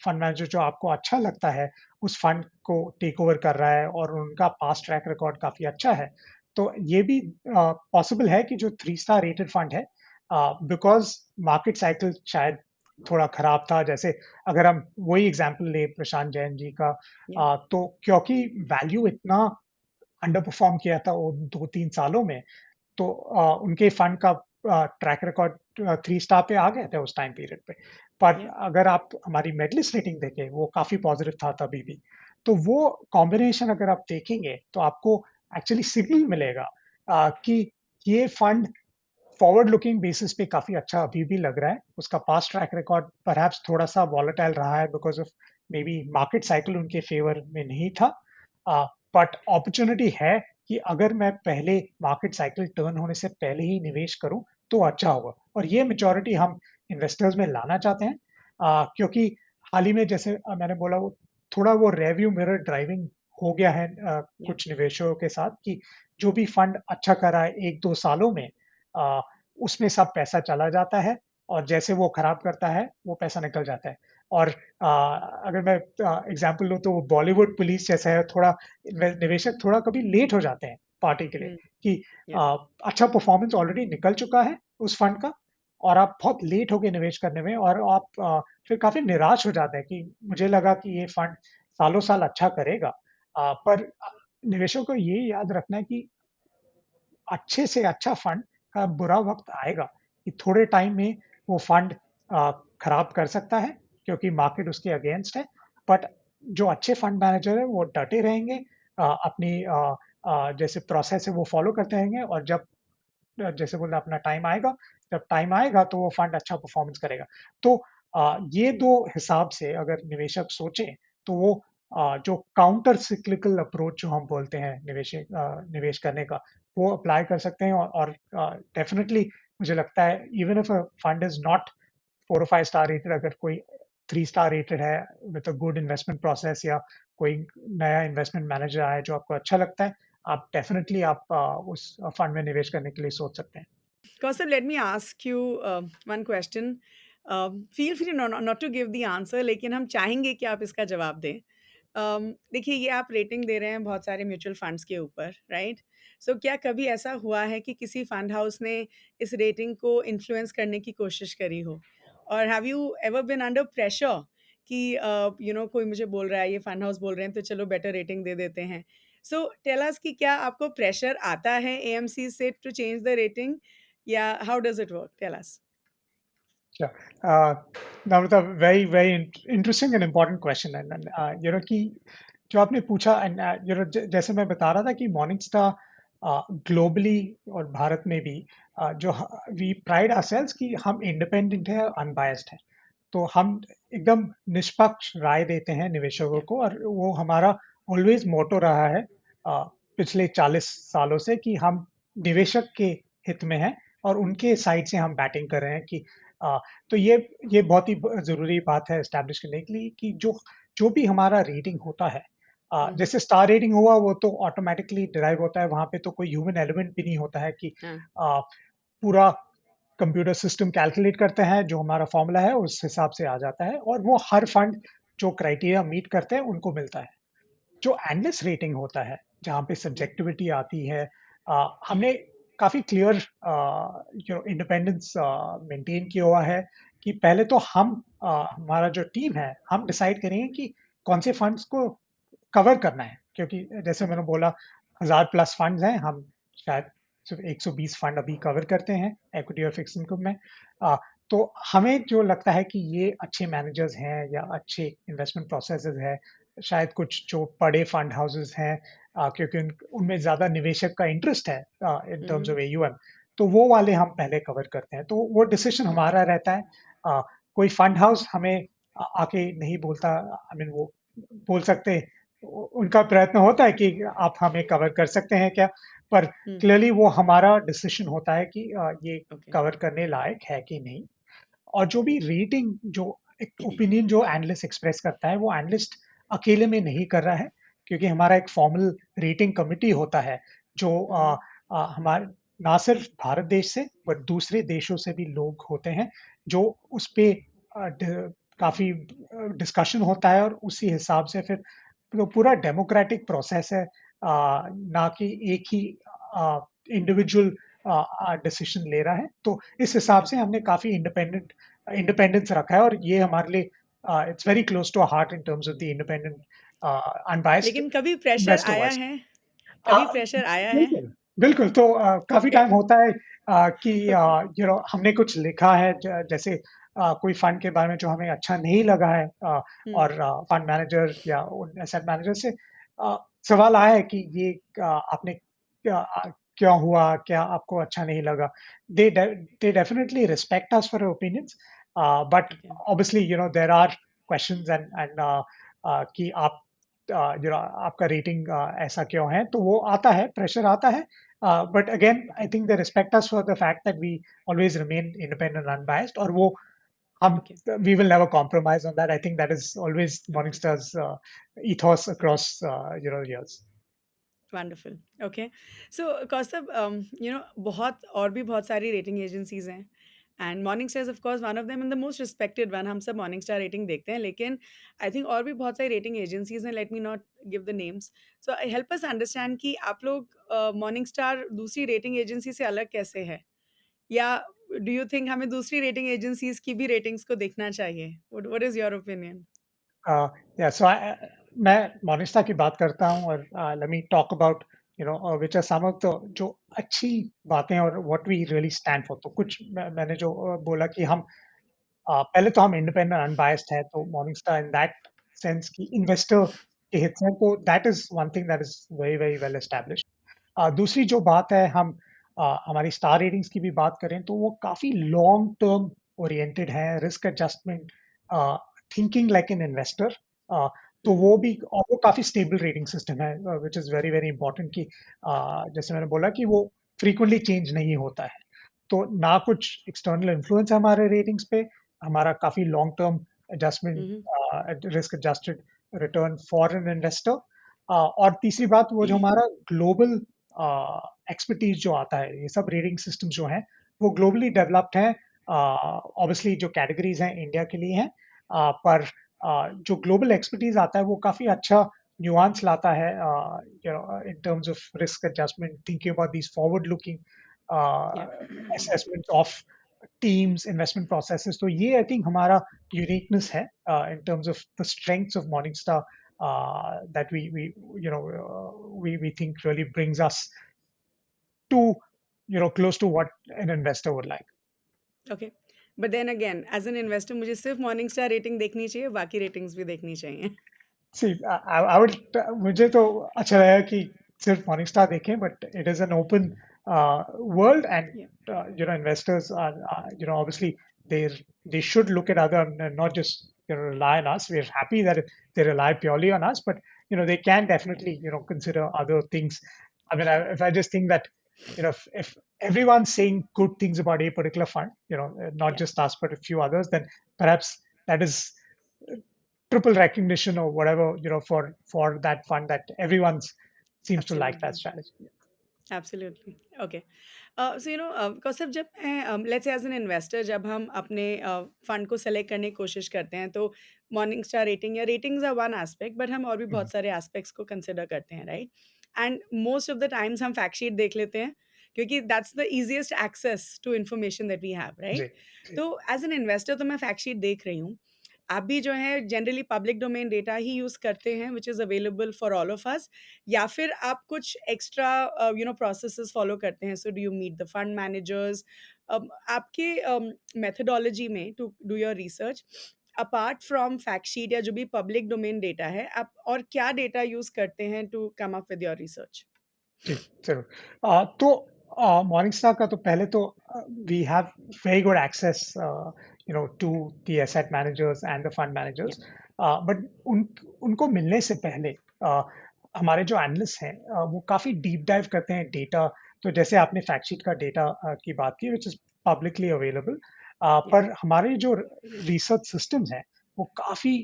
फंड मैनेजर जो आपको अच्छा लगता है उस फंड को टेक ओवर कर रहा है और उनका पास्ट ट्रैक रिकॉर्ड काफ़ी अच्छा है, तो ये भी पॉसिबल है कि जो 3 स्टार रेटेड फंड है, बिकॉज़ मार्केट साइकिल शायद थोड़ा खराब था। जैसे अगर हम वही एग्ज़ाम्पल लें प्रशांत जैन जी का, या। तो क्योंकि वैल्यू इतना अंडर परफ़ॉर्म किया था वो 2-3 सालों में, तो उनके फंड का ट्रैक रिकॉर्ड 3 स्टार पे आ गए थे उस टाइम पीरियड पे। पर या। अगर आप हमारी मेडलिस्ट रेटिंग देखें, वो काफ़ी पॉज़िटिव था तभी भी। तो वो कॉम्बिनेशन अगर आप देखेंगे, तो आपको एक्चुअली सिग्नल मिलेगा कि ये फंड फॉरवर्ड लुकिंग बेसिस पे काफ़ी अच्छा अभी भी लग रहा है। उसका पास्ट ट्रैक रिकॉर्ड परहैप्स थोड़ा-सा वोलेटाइल रहा है because of maybe market cycle उनके फ़ेवर में नहीं था। बट अपॉर्च्युनिटी है कि अगर मैं पहले मार्केट साइकिल टर्न होने से पहले ही निवेश करूँ, तो अच्छा होगा, और ये मैच्योरिटी हम इन्वेस्टर्स में लाना चाहते हैं। क्योंकि हाल ही में जैसे मैंने बोला वो थोड़ा वो रियरव्यू मिरर ड्राइविंग हो गया है या। कुछ निवेशकों के साथ कि जो भी फंड अच्छा कर रहा है 1-2 सालों में, अ, उसमें सब पैसा चला जाता है और जैसे वो खराब करता है, वो पैसा निकल जाता है। और अगर मैं एग्ज़ाम्पल लूँ तो वो बॉलीवुड पुलिस जैसा है, थोड़ा निवेशक थोड़ा कभी लेट हो जाते हैं पार्टी के लिए हुँ। कि या। अच्छा परफ़ॉर्मेंस ऑलरेडी निकल चुका है उस फंड का और आप बहुत लेट हो गए निवेश करने में, और आप फिर काफ़ी निराश हो जाते हैं कि मुझे लगा कि ये फंड सालों-साल अच्छा करेगा। पर निवेशकों को ये याद रखना है कि अच्छे से अच्छा फंड का बुरा वक़्त आएगा, कि थोड़े टाइम में वो फंड खराब कर सकता है क्योंकि मार्केट उसके अगेंस्ट है। बट जो अच्छे फंड मैनेजर हैं वो डटे रहेंगे, अपनी जैसे प्रोसेस है वो फ़ॉलो करते रहेंगे, और जब जैसे बोला अपना टाइम आएगा, जब टाइम आएगा तो वो फंड अच्छा परफ़ॉर्मेंस करेगा। तो ये 2 हिसाब से अगर निवेशक सोचें तो वो जो काउंटर सिक्लिकल अप्रोच जो हम बोलते हैं निवेश करने का, वो अप्लाई कर सकते हैं, और डेफ़िनिटली मुझे लगता है even if a fund is not 4 और 5 स्टार रेटेड, अगर कोई 3 स्टार रेटेड है with a good investment process, या कोई नया इन्वेस्टमेंट मैनेजर आया जो आपको अच्छा लगता है, आप डेफिनेटली आप उस फंड में निवेश करने के लिए सोच सकते हैं। Kaustubh, let me ask you one question. Feel free not to give the answer, लेकिन हम चाहेंगे कि आप इसका जवाब दें। देखिए, ये आप रेटिंग दे रहे हैं बहुत सारे म्यूचुअल फंड्स के ऊपर, राइट? सो क्या कभी ऐसा हुआ है कि किसी फंड हाउस ने इस रेटिंग को इन्फ्लुएंस करने की कोशिश करी हो? और have you ever been under pressure कि कोई मुझे बोल रहा है, ये फंड हाउस बोल रहे हैं, तो चलो बेटर रेटिंग दे देते हैं। सो टेल अस कि क्या आपको प्रेशर आता है एएमसी से टू चेंज द रेटिंग, या how does it work? Tell us. Sure. Namrata, very, very interesting and important question. And कि जो आपने पूछा, एंड जैसे मैं बता रहा था कि मॉर्निंगस्टार ग्लोबली और भारत में भी जो वी प्राइड आवरसेल्व्स कि हम इंडिपेंडेंट है और अनबायस्ड है, तो हम एकदम निष्पक्ष राय देते हैं निवेशकों Yeah. को, और वो हमारा ऑलवेज मोटो रहा है पिछले 40 सालों से कि हम निवेशक के हित में हैं और उनके साइड से हम बैटिंग कर रहे हैं कि तो ये बहुत ही ज़रूरी बात है एस्टैब्लिश करने के लिए कि जो भी हमारा रेटिंग होता है, जैसे स्टार रेटिंग हुआ वो तो ऑटोमेटिकली डिराइव होता है, वहाँ पे तो कोई ह्यूमन एलिमेंट भी नहीं होता है कि हाँ, पूरा कंप्यूटर सिस्टम कैलकुलेट करते हैं, जो हमारा फॉर्मूला है उस हिसाब से आ जाता है, और वो हर फंड जो क्राइटेरिया मीट करते हैं उनको मिलता है। जो एनालिस्ट रेटिंग होता है, जहाँ पे सब्जेक्टिविटी आती है, हमने काफ़ी क्लियर इंडिपेंडेंस मेंटेन किया हुआ है कि पहले तो हमारा जो टीम है, हम डिसाइड करेंगे कि कौन से फंड्स को कवर करना है, क्योंकि जैसे मैंने बोला 1000 प्लस फंड्स हैं, हम शायद सिर्फ 120 फंड अभी कवर करते हैं इक्विटी और फिक्स इनकम में। तो हमें जो लगता है कि ये अच्छे मैनेजर्स हैं या अच्छे इन्वेस्टमेंट प्रोसेसेस है, शायद कुछ जो बड़े फंड हाउसेस हैं, क्योंकि उनमें ज़्यादा निवेशक का इंटरेस्ट है इन टर्म्स ऑफ एयूएम, तो वो वाले हम पहले कवर करते हैं, तो वो डिसीजन हमारा रहता है। कोई फंड हाउस हमें आके नहीं बोलता, आई मीन वो बोल सकते, उनका प्रयत्न होता है कि आप हमें कवर कर सकते हैं क्या, पर क्लियरली वो हमारा डिसीजन होता है कि ये ओके। कवर करने लायक है कि नहीं। और जो भी रेटिंग, जो एक ओपिनियन जो एनालिस्ट एक्सप्रेस करता है, वो एनालिस्ट अकेले में नहीं कर रहा है, क्योंकि हमारा एक फॉर्मल रेटिंग कमिटी होता है जो हमारे ना सिर्फ भारत देश से बट दूसरे देशों से भी लोग होते हैं, जो उस पे काफी डिस्कशन होता है, और उसी हिसाब से फिर तो पूरा डेमोक्रेटिक प्रोसेस है, ना कि एक ही इंडिविजुअल डिसीजन ले रहा है। तो इस हिसाब से हमने काफी इंडिपेंडेंस रखा है, और ये हमारे लिए it's very close to heart in terms of the independent unbiased लेकिन कभी प्रेशर आया इन्वेस्टर्स। है? कभी प्रेशर आया है? बिल्कुल, बिल्कुल। तो काफ़ी ओके, टाइम होता है कि ओके। हमने कुछ लिखा है, जैसे कोई फंड के बारे में जो हमें अच्छा नहीं लगा है, हुँ, और फंड मैनेजर या उन एसेट मैनेजर से सवाल आया है कि ये आपने क्यों हुआ? क्या आपको अच्छा नहीं लगा? They definitely respect us for our opinions, but okay. Obviously there are questions and कि आप आपका रेटिंग ऐसा क्यों है, तो वो आता है, प्रेशर आता है, but again I think they respect us for the fact that we always remain independent unbiased, और वो हम okay, we will never compromise on that. I think that is always okay, Morningstar's ethos okay. across years. Wonderful. Okay. So Kaustubh, बहुत सारी rating agencies हैं, and Morningstar is of course one of them and the most respected one. हम सब Morningstar rating देखते हैं, लेकिन I think और भी बहुत सारी रेटिंग एजेंसीज़ हैं, let me not give the names. So help us understand कि आप लोग मॉर्निंगस्टार दूसरी रेटिंग एजेंसी से अलग कैसे है? या डू यू थिंक हमें दूसरी रेटिंग एजेंसीज़ की भी रेटिंग्स को देखना चाहिए? What is your opinion? या सो मैं मॉनिस्टा की बात करता हूँ, और let me talk about which are some of the जो अच्छी बातें और what we really stand for. तो कुछ मैंने जो बोला कि हम पहले तो हम इंडिपेंडेंट अनबायस्ड है, तो मॉर्निंगस्टार इन दैट सेंस कि इन्वेस्टर के हित में, तो that is one thing that is very very well established. दूसरी जो बात है, हम हमारी स्टार रेटिंग्स की भी बात करें तो वो काफी लॉन्ग टर्म ओरिएंटेड है, risk adjustment, thinking like an investor. तो हुँ, वो भी, और वो काफी स्टेबल रेटिंग सिस्टम है, which is very very important कि जैसे मैंने बोला कि वो फ्रीक्वेंटली चेंज नहीं होता है, तो ना कुछ एक्सटर्नल इन्फ्लुएंस है हमारे रेटिंग्स पे, हमारा काफ़ी long term adjustment hmm risk adjusted return for an investor. और तीसरी बात वो जो हमारा ग्लोबल एक्सपर्टीज जो आता है, ये सब रेटिंग सिस्टम जो हैं वो ग्लोबली डेवलप्ड हैं। ऑब्वियसली जो कैटेगरीज हैं इंडिया के लिए हैं, पर जो ग्लोबल एक्सपर्टीज आता है वो काफ़ी अच्छा न्यूआंस लाता है in terms of risk adjustment, thinking about these forward-looking या assessments of teams, investment processes. तो ये I think हमारा uniqueness है in terms of the strengths of Morningstar that we we think really brings us to close to what an investor would like. Okay, but then again as an investor मुझे सिर्फ morning star rating देखनी चाहिए, बाकी ratings भी देखनी चाहिए। See, I would मुझे तो अच्छा लगा कि सिर्फ Morningstar देखें, but it is an open world, and या investors are obviously they should look at other and not just rely on us. We're happy that they rely purely on us, but they can definitely consider other things. I mean, if I just think that if everyone's saying good things about a particular fund, not या just us but a few others, then perhaps that is triple recognition or whatever for that fund that everyone seems to like that absolutely strategy. Absolutely okay. So Kaustubh, जब let's से as an investor जब हम अपने fund को select करने की कोशिश करते हैं, तो मॉर्निंग स्टार रेटिंग या ratings are one aspect, but हम और भी Mhm. बहुत सारे एस्पेक्ट्स को कंसिडर करते हैं, right? And most of the times हम फैक्ट शीट देख लेते हैं, क्योंकि that's the easiest access to information that we have, right? जी, जी, तो एज एन इन्वेस्टर तो मैं फैक्ट शीट देख रही हूँ, आप भी जो है जनरली पब्लिक डोमेन डेटा ही यूज़ करते हैं which is available for all of us, या फिर आप कुछ एक्स्ट्रा प्रोसेसेस फॉलो करते हैं? So do you meet the fund managers? आपके मेथोडोलॉजी में to do your research, apart from fact sheet या जो भी पब्लिक डोमेन डेटा है, आप और क्या डेटा यूज़ करते हैं to come up with your research? जी, ज़रूर। तो मॉर्निंगस्टार का तो पहले तो we have very good access to the asset managers and the fund या मैनेजर्स। बट उनको मिलने से पहले हमारे जो एनालिस्ट हैं वो काफ़ी डीप डाइव करते हैं डेटा। तो जैसे आपने फैक्ट शीट का डेटा की बात की, विच इज़ पब्लिकली अवेलेबल, या पर हमारे जो रिसर्च सिस्टम्स हैं वो काफ़ी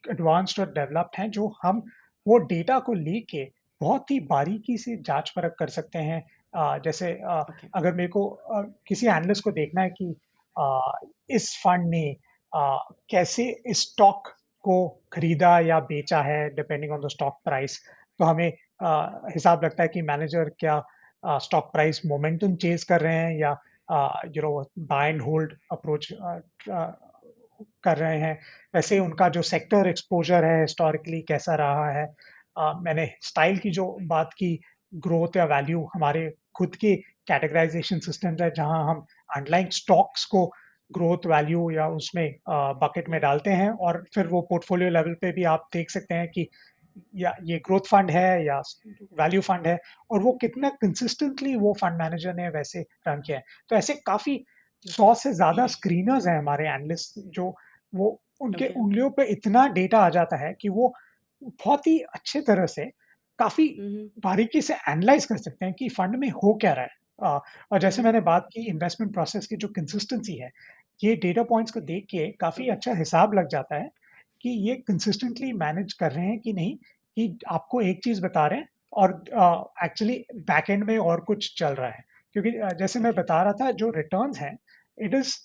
एडवांस्ड और डेवलप्ड हैं, जो हम वो डेटा को लेके बहुत ही बारीकी से जांच परख कर सकते हैं। जैसे ओके। अगर मेरे को किसी एनालिस्ट को देखना है कि अ, इस फंड ने कैसे इस स्टॉक को खरीदा या बेचा है depending on the stock price, तो हमें हिसाब लगता है कि मैनेजर क्या स्टॉक प्राइस मोमेंटम चेज कर रहे हैं या बाय एंड होल्ड अप्रोच कर रहे हैं। वैसे ही उनका जो सेक्टर एक्सपोजर है हिस्टोरिकली कैसा रहा है। मैंने स्टाइल की जो बात की, ग्रोथ या वैल्यू हमारे खुद के कैटेगराइजेशन सिस्टम्स है जहां हम अंडरलाइंग स्टॉक्स को ग्रोथ वैल्यू या उसमें बकेट में या डालते हैं, और फिर वो पोर्टफोलियो लेवल पे भी आप देख सकते हैं कि या ये ग्रोथ फंड है या वैल्यू फंड है, और वो कितना कंसिस्टेंटली वो फंड मैनेजर ने वैसे रन किया है। तो ऐसे काफ़ी ओके। 100 से ज़्यादा स्क्रीनर्स हैं हमारे एनालिस्ट, जो वो उनके ओके। उंगलियों पे इतना डेटा आ जाता है कि वो बहुत ही अच्छे तरह से काफ़ी हम्म बारीकी से एनालाइज़ कर सकते हैं कि फंड में हो क्या रहा है। और जैसे हम्म मैंने बात की इन्वेस्टमेंट प्रोसेस की जो कंसिस्टेंसी है, ये डेटा पॉइंट्स को देख के काफ़ी ओके। अच्छा हिसाब लग जाता है कि ये कंसिस्टेंटली मैनेज कर रहे हैं कि नहीं, कि आपको एक चीज़ बता रहे हैं और एक्चुअली बैक एंड में और कुछ चल रहा है। क्योंकि जैसे मैं ओके। बता रहा था, जो रिटर्न्स हैं, it is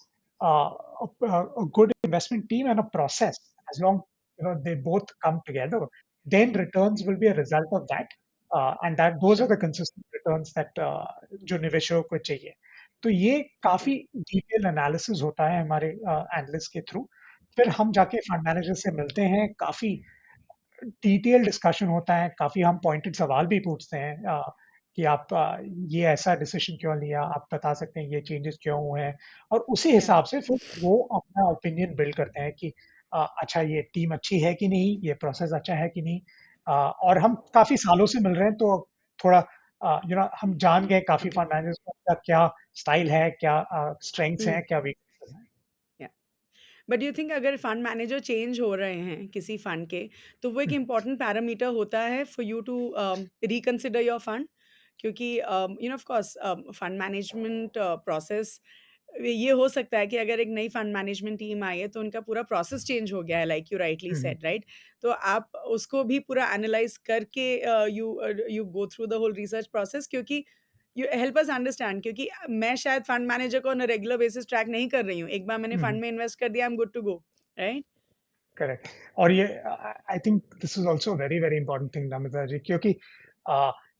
a good investment team and a process. As long they both come together, then returns will be a result of that, and that those are sure. the consistent returns that जो निवेशकों को चाहिए। तो ये okay. काफ़ी detail analysis होता है हमारे एनालिस्ट के थ्रू। फिर हम जाके फंड मैनेजर से मिलते हैं, काफ़ी डिटेल डिस्कशन होता है, काफ़ी हम पॉइंटेड सवाल भी पूछते हैं कि आप ये ऐसा डिसीजन क्यों लिया? आप बता सकते हैं ये चेंजेस क्यों हुए हैं? और उसी या हिसाब से फिर वो अपना ओपिनियन बिल्ड करते हैं कि अच्छा ये टीम अच्छी है कि नहीं? ये प्रोसेस अच्छा है कि नहीं? और हम काफ़ी सालों से मिल रहे हैं, तो थोड़ा हम जान गए काफ़ी ओके। फंड मैनेजर्स का क्या स्टाइल है, क्या स्ट्रेंथ्स हैं, हम्म क्या वीकनेसेस हैं। या बट यू थिंक अगर फंड मैनेजर चेंज हो रहे हैं किसी फंड के, तो वो एक हुँ, इम्पॉर्टेंट पैरामीटर होता है for you to reconsider your fund? क्योंकि of course fund management process ये हो सकता है कि अगर एक नई फंड मैनेजमेंट टीम आई है तो उनका पूरा प्रोसेस चेंज हो गया है, like you rightly hmm, said, right? तो आप उसको भी पूरा एनालाइज करके you you go through the whole research process, क्योंकि यू हेल्प अस अंडरस्टैंड, क्योंकि मैं शायद फंड मैनेजर को on a regular basis track नहीं कर रही हूँ। एक बार मैंने हम्म, फंड में इन्वेस्ट कर दिया, I am good to go, right? Correct. और ये I think this is also very very important thing Namita ji, क्योंकि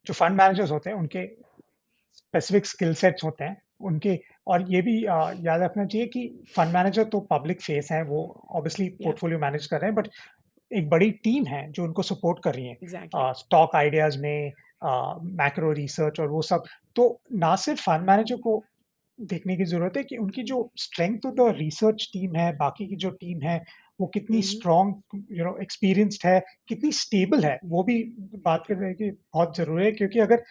जो फंड मैनेजर्स होते हैं उनके स्पेसिफिक स्किल सेट्स होते हैं उनके। और ये भी याद रखना चाहिए कि फंड मैनेजर तो पब्लिक फेस है, वो ऑब्वियसली या, पोर्टफोलियो मैनेज कर रहे हैं, बट एक बड़ी टीम है जो उनको सपोर्ट कर रही है एग्जैक्टली। स्टॉक आइडियाज में, मैक्रो रिसर्च और वो सब। तो ना सिर्फ फंड मैनेजर को देखने की जरूरत है कि उनकी जो strength of the research team है, बाकी की जो टीम है वो कितनी स्ट्रॉन्ग, एक्सपीरियंस्ड है, कितनी स्टेबल है, वो भी बात ओके। करने की बहुत जरूरी है। क्योंकि अगर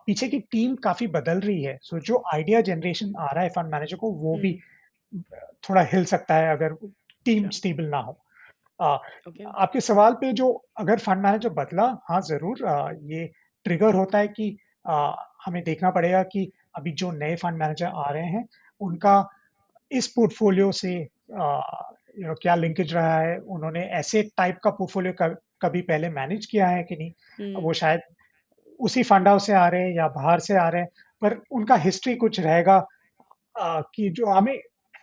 पीछे की टीम काफी बदल रही है, सो जो आइडिया जनरेशन आ रहा है फंड मैनेजर को वो भी थोड़ा हिल सकता है अगर टीम श्योर। स्टेबल ना हो। अ, ओके। आपके सवाल पे जो अगर फंड मैनेजर बदला, हाँ ज़रूर ये ट्रिगर होता है कि अ, हमें देखना पड़ेगा कि अभी जो नए फंड मैनेजर आ रहे हैं, उनका इस पोर्टफोलियो से क्या लिंकेज रहा है, उन्होंने ऐसे टाइप का पोर्टफोलियो कभी पहले मैनेज किया है कि नहीं, वो शायद उसी फंड हाउस से आ रहे हैं या बाहर से आ रहे हैं, पर उनका हिस्ट्री कुछ रहेगा कि जो हमें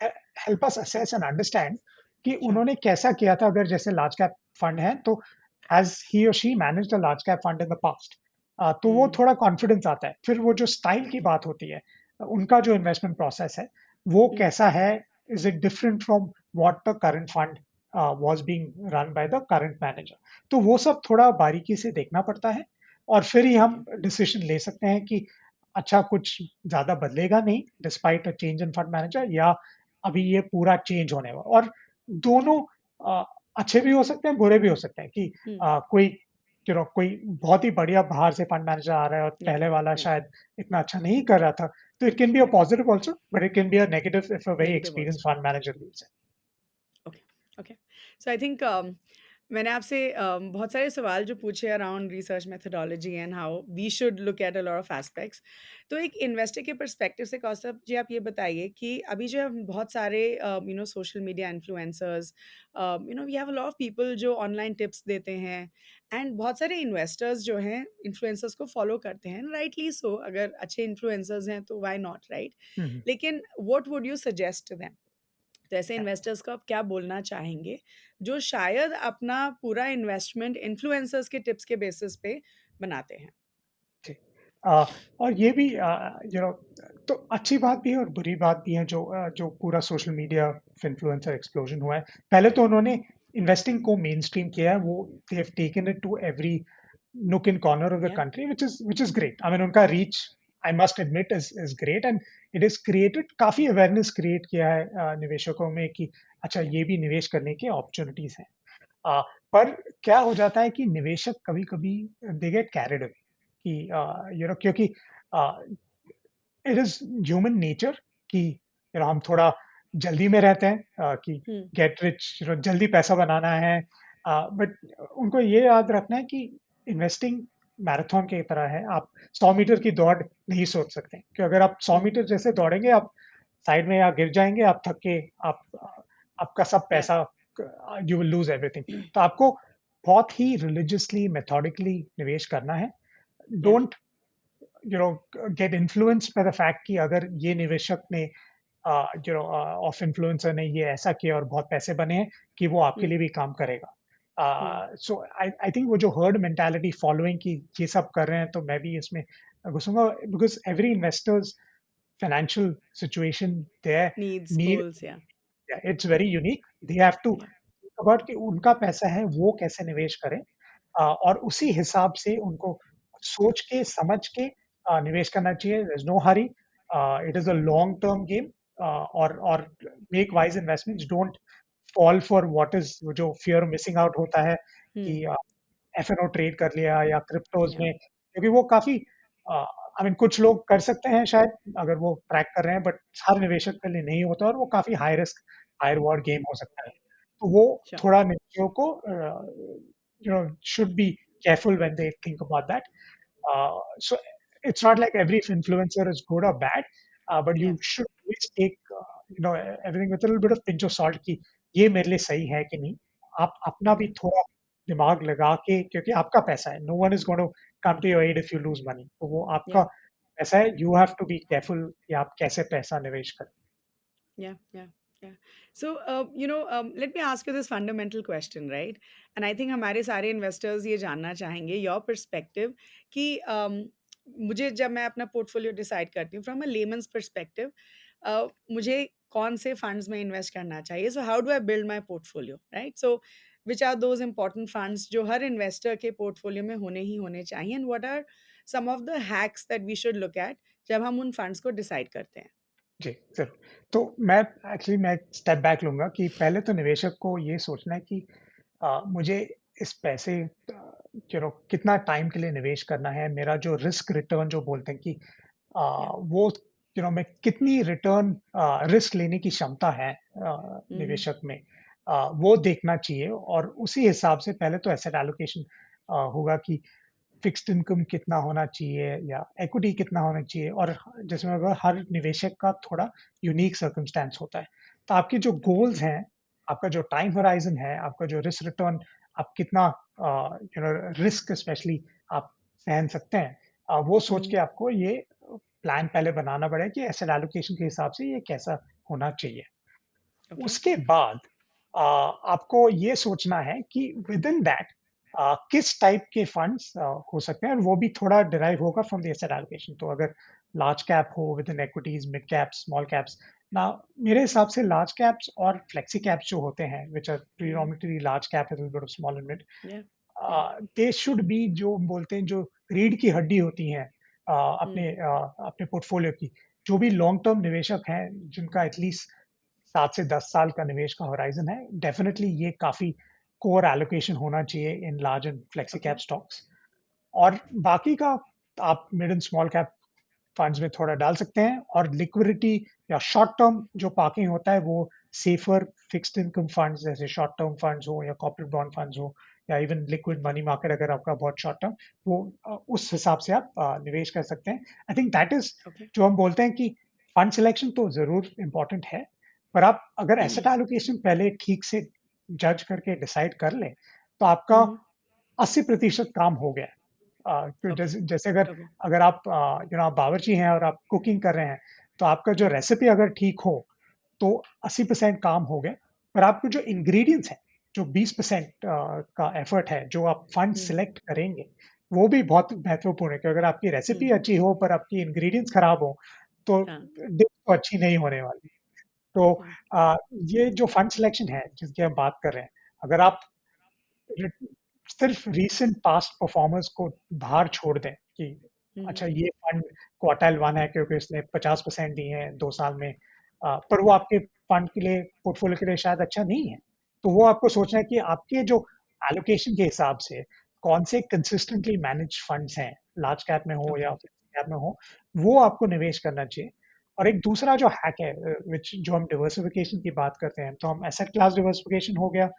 help us assess and understand कि श्योर। उन्होंने कैसा किया था। अगर जैसे लार्ज कैप फंड है तो हैज ही और she manage the large cap fund in the past, तो वो थोड़ा कॉन्फिडेंस आता है। फिर वो जो स्टाइल की बात होती है, उनका जो इन्वेस्टमेंट प्रोसेस है वो कैसा है, is it different from what the current fund was being run by the current manager. तो वो सब थोड़ा बारीकी से देखना पड़ता है और फिर ही हम डिसीजन ले सकते हैं कि अच्छा कुछ ज़्यादा बदलेगा नहीं despite a change in fund manager, या अभी ये पूरा चेंज होने वाला। और दोनों अ, अच्छे भी हो सकते हैं, बुरे भी हो सकते हैं कि कोई कोई बहुत ही बढ़िया बाहर से फंड मैनेजर आ रहा है और या, पहले वाला या, शायद इतना अच्छा नहीं कर रहा था, तो it can be a positive also, but it can be a negative if a very negative experienced also. Fund manager leaves it. Okay. Okay. So I think मैंने आपसे बहुत सारे सवाल जो पूछे around research methodology and how we should look at a lot of aspects. तो एक investor के पर्सपेक्टिव से कौस्तभ जी, आप ये बताइए कि अभी जो है बहुत सारे social media influencers, we have a lot of people जो ऑनलाइन टिप्स देते हैं, एंड बहुत सारे इन्वेस्टर्स जो हैं इन्फ्लुएंसर्स को फॉलो करते हैं, राइटली सो, अगर अच्छे इन्फ्लुएंसर्स हैं तो व्हाई नॉट, राइट? हम्म, लेकिन what would you suggest them? तो ऐसे इन्वेस्टर्स को आप क्या बोलना चाहेंगे जो शायद अपना पूरा इन्वेस्टमेंट इन्फ्लुएंसर्स के टिप्स के बेसिस पे बनाते हैं? जी। अ, और ये भी तो अच्छी बात भी है और बुरी बात भी है जो पूरा सोशल मीडिया इन्फ्लुएंसर एक्सप्लोजन हुआ है। पहले तो उन्होंने इन्वेस्टिंग को मेन स्ट्रीम किया है, वो they have taken it to every nook and corner of the या, country, which is great. I mean, उनका reach, I must admit, is great, and it is created, काफी awareness create किया है निवेशकों में कि अच्छा या, ये भी निवेश करने की opportunities हैं। पर क्या हो जाता है कि निवेशक कभी-कभी they get carried away कि क्योंकि इट इज ह्यूमन नेचर कि हम थोड़ा जल्दी में रहते हैं कि हुँ, गेट रिच, जल्दी पैसा बनाना है। बट उनको ये याद रखना है कि इन्वेस्टिंग मैराथन की तरह है। आप 100 मीटर की दौड़ नहीं सोच सकते कि अगर आप 100 हुँ, मीटर जैसे दौड़ेंगे आप साइड में या गिर जाएंगे, आप थक के आप आपका सब या, पैसा, यू विल लूज एवरीथिंग। तो आपको बहुत ही रिलीजियसली मेथोडिकली निवेश करना है। या, don't get influenced by the fact कि अगर ये निवेशक ने ऑफ इन्फ्लुएंसर ने ये ऐसा किया और बहुत पैसे बने हैं कि वो आपके हुँ, लिए भी काम करेगा। हुँ, सो आई आई थिंक वो जो हर्ड मेंटालिटी फॉलोइंग की ये सब कर रहे हैं, तो मैं भी इसमें घुसूंगा because every investor's financial situation their needs, need, goals, या, it's very unique. They have to या, थिंक अबाउट कि उनका पैसा है वो कैसे निवेश करें, और उसी हिसाब से उनको सोच के समझ के निवेश करना चाहिए। There is no hurry, it is a long term game, और make wise investments, don't fall for what is जो फियर मिसिंग आउट होता है हुँ, कि एफएनओ ट्रेड कर लिया या क्रिप्टोज या, में, क्योंकि वो काफी आई मीन कुछ लोग कर सकते हैं शायद अगर वो ट्रैक कर रहे हैं, बट हर निवेशक के लिए नहीं होता और वो काफी high risk high reward game हो सकता है। तो वो श्योर, थोड़ा निवेशकों को should be careful when they think about that. So it's not like every influencer is good or bad. But Yeah. You should always take everything with a little bit of pinch of salt कि ये मेरे लिए सही है कि नहीं। आप अपना भी Okay. थोड़ा दिमाग लगा के, क्योंकि आपका पैसा है, no one is going to come to your aid if you lose money, तो वो आपका Yeah. पैसा है, you have to be careful कि आप कैसे पैसा निवेश करें। Yeah, yeah, yeah. So, let me ask you this fundamental question, right? And I think हमारे सारे investors ये जानना चाहेंगे your perspective कि मुझे जब मैं अपना portfolio decide करती हूँ from a layman's perspective, मुझे कौन से funds में invest करना चाहिए? So, how do I build my portfolio, right? So, which are those important funds जो हर investor के portfolio में होने ही होने चाहिए? And what are some of the hacks that we should look at जब हम उन funds को decide करते हैं? जी, ज़रूर। तो मैं स्टेप बैक लूँगा कि पहले तो निवेशक को ये सोचना है कि मुझे इस पैसे कितना टाइम के लिए निवेश करना है, मेरा जो रिस्क रिटर्न जो बोलते हैं कि Yeah. वो मैं कितनी रिटर्न रिस्क लेने की क्षमता है Mm-hmm. निवेशक में, वो देखना चाहिए, और उसी हिसाब से पहले तो एसेट एलोकेशन होगा कि फिक्स्ड इनकम कितना होना चाहिए या इक्विटी कितना होना चाहिए, और जिसमें अगर हर निवेशक का थोड़ा यूनिक सर्कमस्टेंस होता है। तो आपके जो Okay. गोल्स हैं, आपका जो टाइम होराइज़न है, आपका जो रिस्क रिटर्न, आप कितना रिस्क स्पेशली आप सहन सकते हैं, वो सोच के Mhm. आपको ये प्लान पहले बनाना पड़ेगा कि एसेट एलोकेशन के हिसाब से ये कैसा होना चाहिए। Okay. उसके बाद आपको ये सोचना है कि विदिन दैट किस टाइप के फंड्स हो सकते हैं, और वो भी थोड़ा डिराइव होगा फ्रॉम द एसेट एलोकेशन। तो अगर लार्ज कैप हो within equities, mid caps, small caps, ना मेरे हिसाब से लार्ज कैप्स और फ्लेक्सी कैप्स जो होते हैं, which are Mhm. Predominantly large cap, a little bit of small and mid, Yeah. Yeah. They should be, जो बोलते हैं जो रीढ़ की हड्डी होती हैं Mm. अपने पोर्टफोलियो की, जो भी लॉन्ग टर्म निवेशक हैं जिनका एटलीस्ट 7 से 10 साल का निवेश का होराइज़न है, डेफ़िनिटली ये काफ़ी कोर एलोकेशन होना चाहिए in large and flexi cap Okay. Stocks. और बाकी का आप mid and small cap funds में थोड़ा डाल सकते हैं, और लिक्विडिटी या शॉर्ट टर्म जो पार्किंग होता है, वो सेफर फिक्स्ड इनकम फंड्स जैसे शॉर्ट टर्म फंड्स हो या कॉर्पोरेट बॉन्ड फंड्स हो या even liquid Okay. Money market अगर आपका बहुत शॉर्ट टर्म, वो उस हिसाब से आप निवेश कर सकते हैं। आई थिंक दैट इज, Okay. जो हम बोलते हैं कि फंड सिलेक्शन तो जरूर इम्पोर्टेंट है, पर आप अगर एसेट एलोकेशन पहले ठीक से जज करके डिसाइड कर लें, तो आपका Mhm. 80% काम हो गया। तो Okay. जैसे जैसे अगर Okay. अगर आप आप बावर्ची हैं और आप कुकिंग कर रहे हैं, तो आपका जो Mm. रेसिपी अगर ठीक हो, तो 80% काम हो गया। पर आपको जो इंग्रेडिएंट्स हैं, जो 20% का एफर्ट है, जो आप फंड Mm. सिलेक्ट करेंगे, वो भी बहुत महत्वपूर्ण है, कि अगर आपकी रेसिपी Mm. अच्छी हो पर आपकी इंग्रेडिएंट्स खराब हो, तो हाँ. डिश तो अच्छी नहीं होने वाली। तो Yeah. ये जो फंड सिलेक्शन है जिसकी हम बात कर रहे हैं, अगर आप सिर्फ रीसेंट पास्ट परफॉर्मर्स को बाहर छोड़ दें कि Mhm. अच्छा ये फंड क्वार्टाइल वन है क्योंकि इसने 50% दिए हैं 2 साल में, पर वो आपके फंड के लिए, पोर्टफोलियो के लिए शायद अच्छा नहीं है, तो वो आपको सोचना है कि आपके जो एलोकेशन के हिसाब से कौन से कंसिस्टेंटली मैनेज फंड्स हैं, लार्ज कैप में हो या Okay. कैप में हो, वो आपको निवेश करना चाहिए। और एक दूसरा जो हैक है, विच जो हम डिवर्सिफिकेशन की बात करते हैं, तो हम एसेट क्लास डिवर्सिफिकेशन हो गया,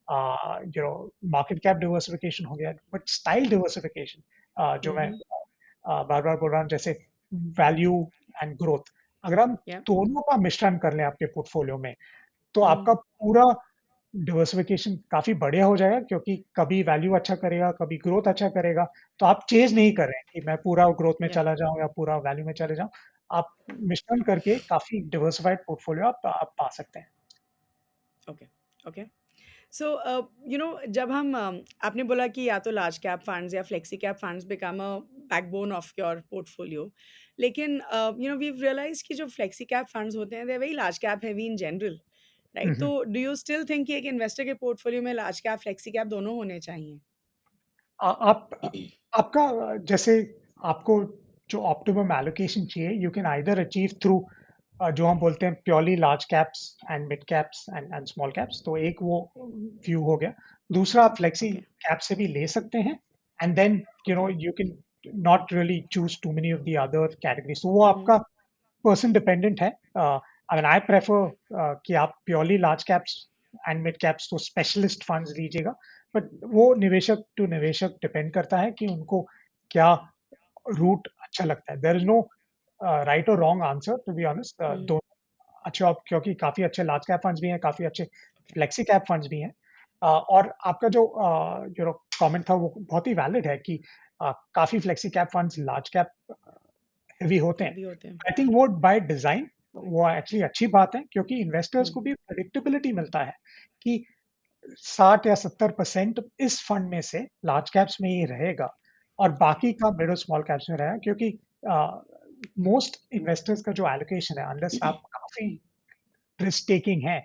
मार्केट कैप डिवर्सिफिकेशन हो गया, बट स्टाइल डिवर्सिफिकेशन जो मैं Mhm. बार बार बोल रहा हूँ, जैसे वैल्यू एंड ग्रोथ, अगर हम Yeah. दोनों का मिश्रण कर लें आपके पोर्टफोलियो में, तो Mm. आपका पूरा डिवर्सिफिकेशन काफी बढ़िया हो जाएगा, क्योंकि कभी वैल्यू अच्छा करेगा, कभी ग्रोथ अच्छा करेगा, तो आप चेज नहीं कर रहे हैं कि मैं पूरा ग्रोथ में Yeah. चला जाऊं या पूरा वैल्यू में चले जाऊं। आप Mm. मिश्रण करके काफी डिवर्सिफाइड पोर्टफोलियो आप पा सकते हैं। Okay. Okay. सो जब हम आपने बोला कि या तो लार्ज कैप फंड्स या flexi cap funds become a backbone of your portfolio, लेकिन वी रियलाइज कि जो फ्लेक्सी कैप फंड्स होते हैं they very large cap heavy in general, right? Hmm. तो डू यू स्टिल थिंक कि एक इन्वेस्टर के पोर्टफोलियो में लार्ज कैप फ्लेक्सी कैप दोनों होने चाहिए? आप आपका जैसे आपको जो ऑप्टिमम एलोकेशन चाहिए, you can either achieve through जो हम बोलते हैं purely large caps and mid caps and small caps, तो एक वो व्यू हो गया। दूसरा, आप फ्लेक्सी ओके. कैप से भी ले सकते हैं, and then okay. You can not really choose too many of the other categories, तो वो हम्म. आपका पर्सन डिपेंडेंट है। आई मीन आई प्रेफर कि आप purely large caps and mid caps तो स्पेशलिस्ट फंड्स लीजिएगा, बट वो निवेशक टू निवेशक डिपेंड करता है कि उनको क्या रूट अच्छा लगता है। देयर इज नो राइट और wrong answer to be honest, hmm दोनों अच्छे क्योंकि काफी अच्छे लार्ज कैप फंड्स भी हैं, काफी अच्छे फ्लेक्सी कैप फंड्स भी हैं। और आपका जो कमेंट था वो बहुत ही वैलिड है कि काफी flexi cap funds large cap heavy होते हैं। भी होते हैं। आई थिंक वो बाय डिजाइन वो एक्चुअली अच्छी बात है, क्योंकि इन्वेस्टर्स को हम्म भी प्रेडिक्टेबिलिटी मिलता है कि 60 या 70% इस फंड में से लार्ज कैप्स में ही रहेगा और बाकी का मिड और स्मॉल कैप्स में रहेगा, क्योंकि मोस्ट इन्वेस्टर्स का जो एलोकेशन है, अनलेस आप काफी रिस्क टेकिंग है,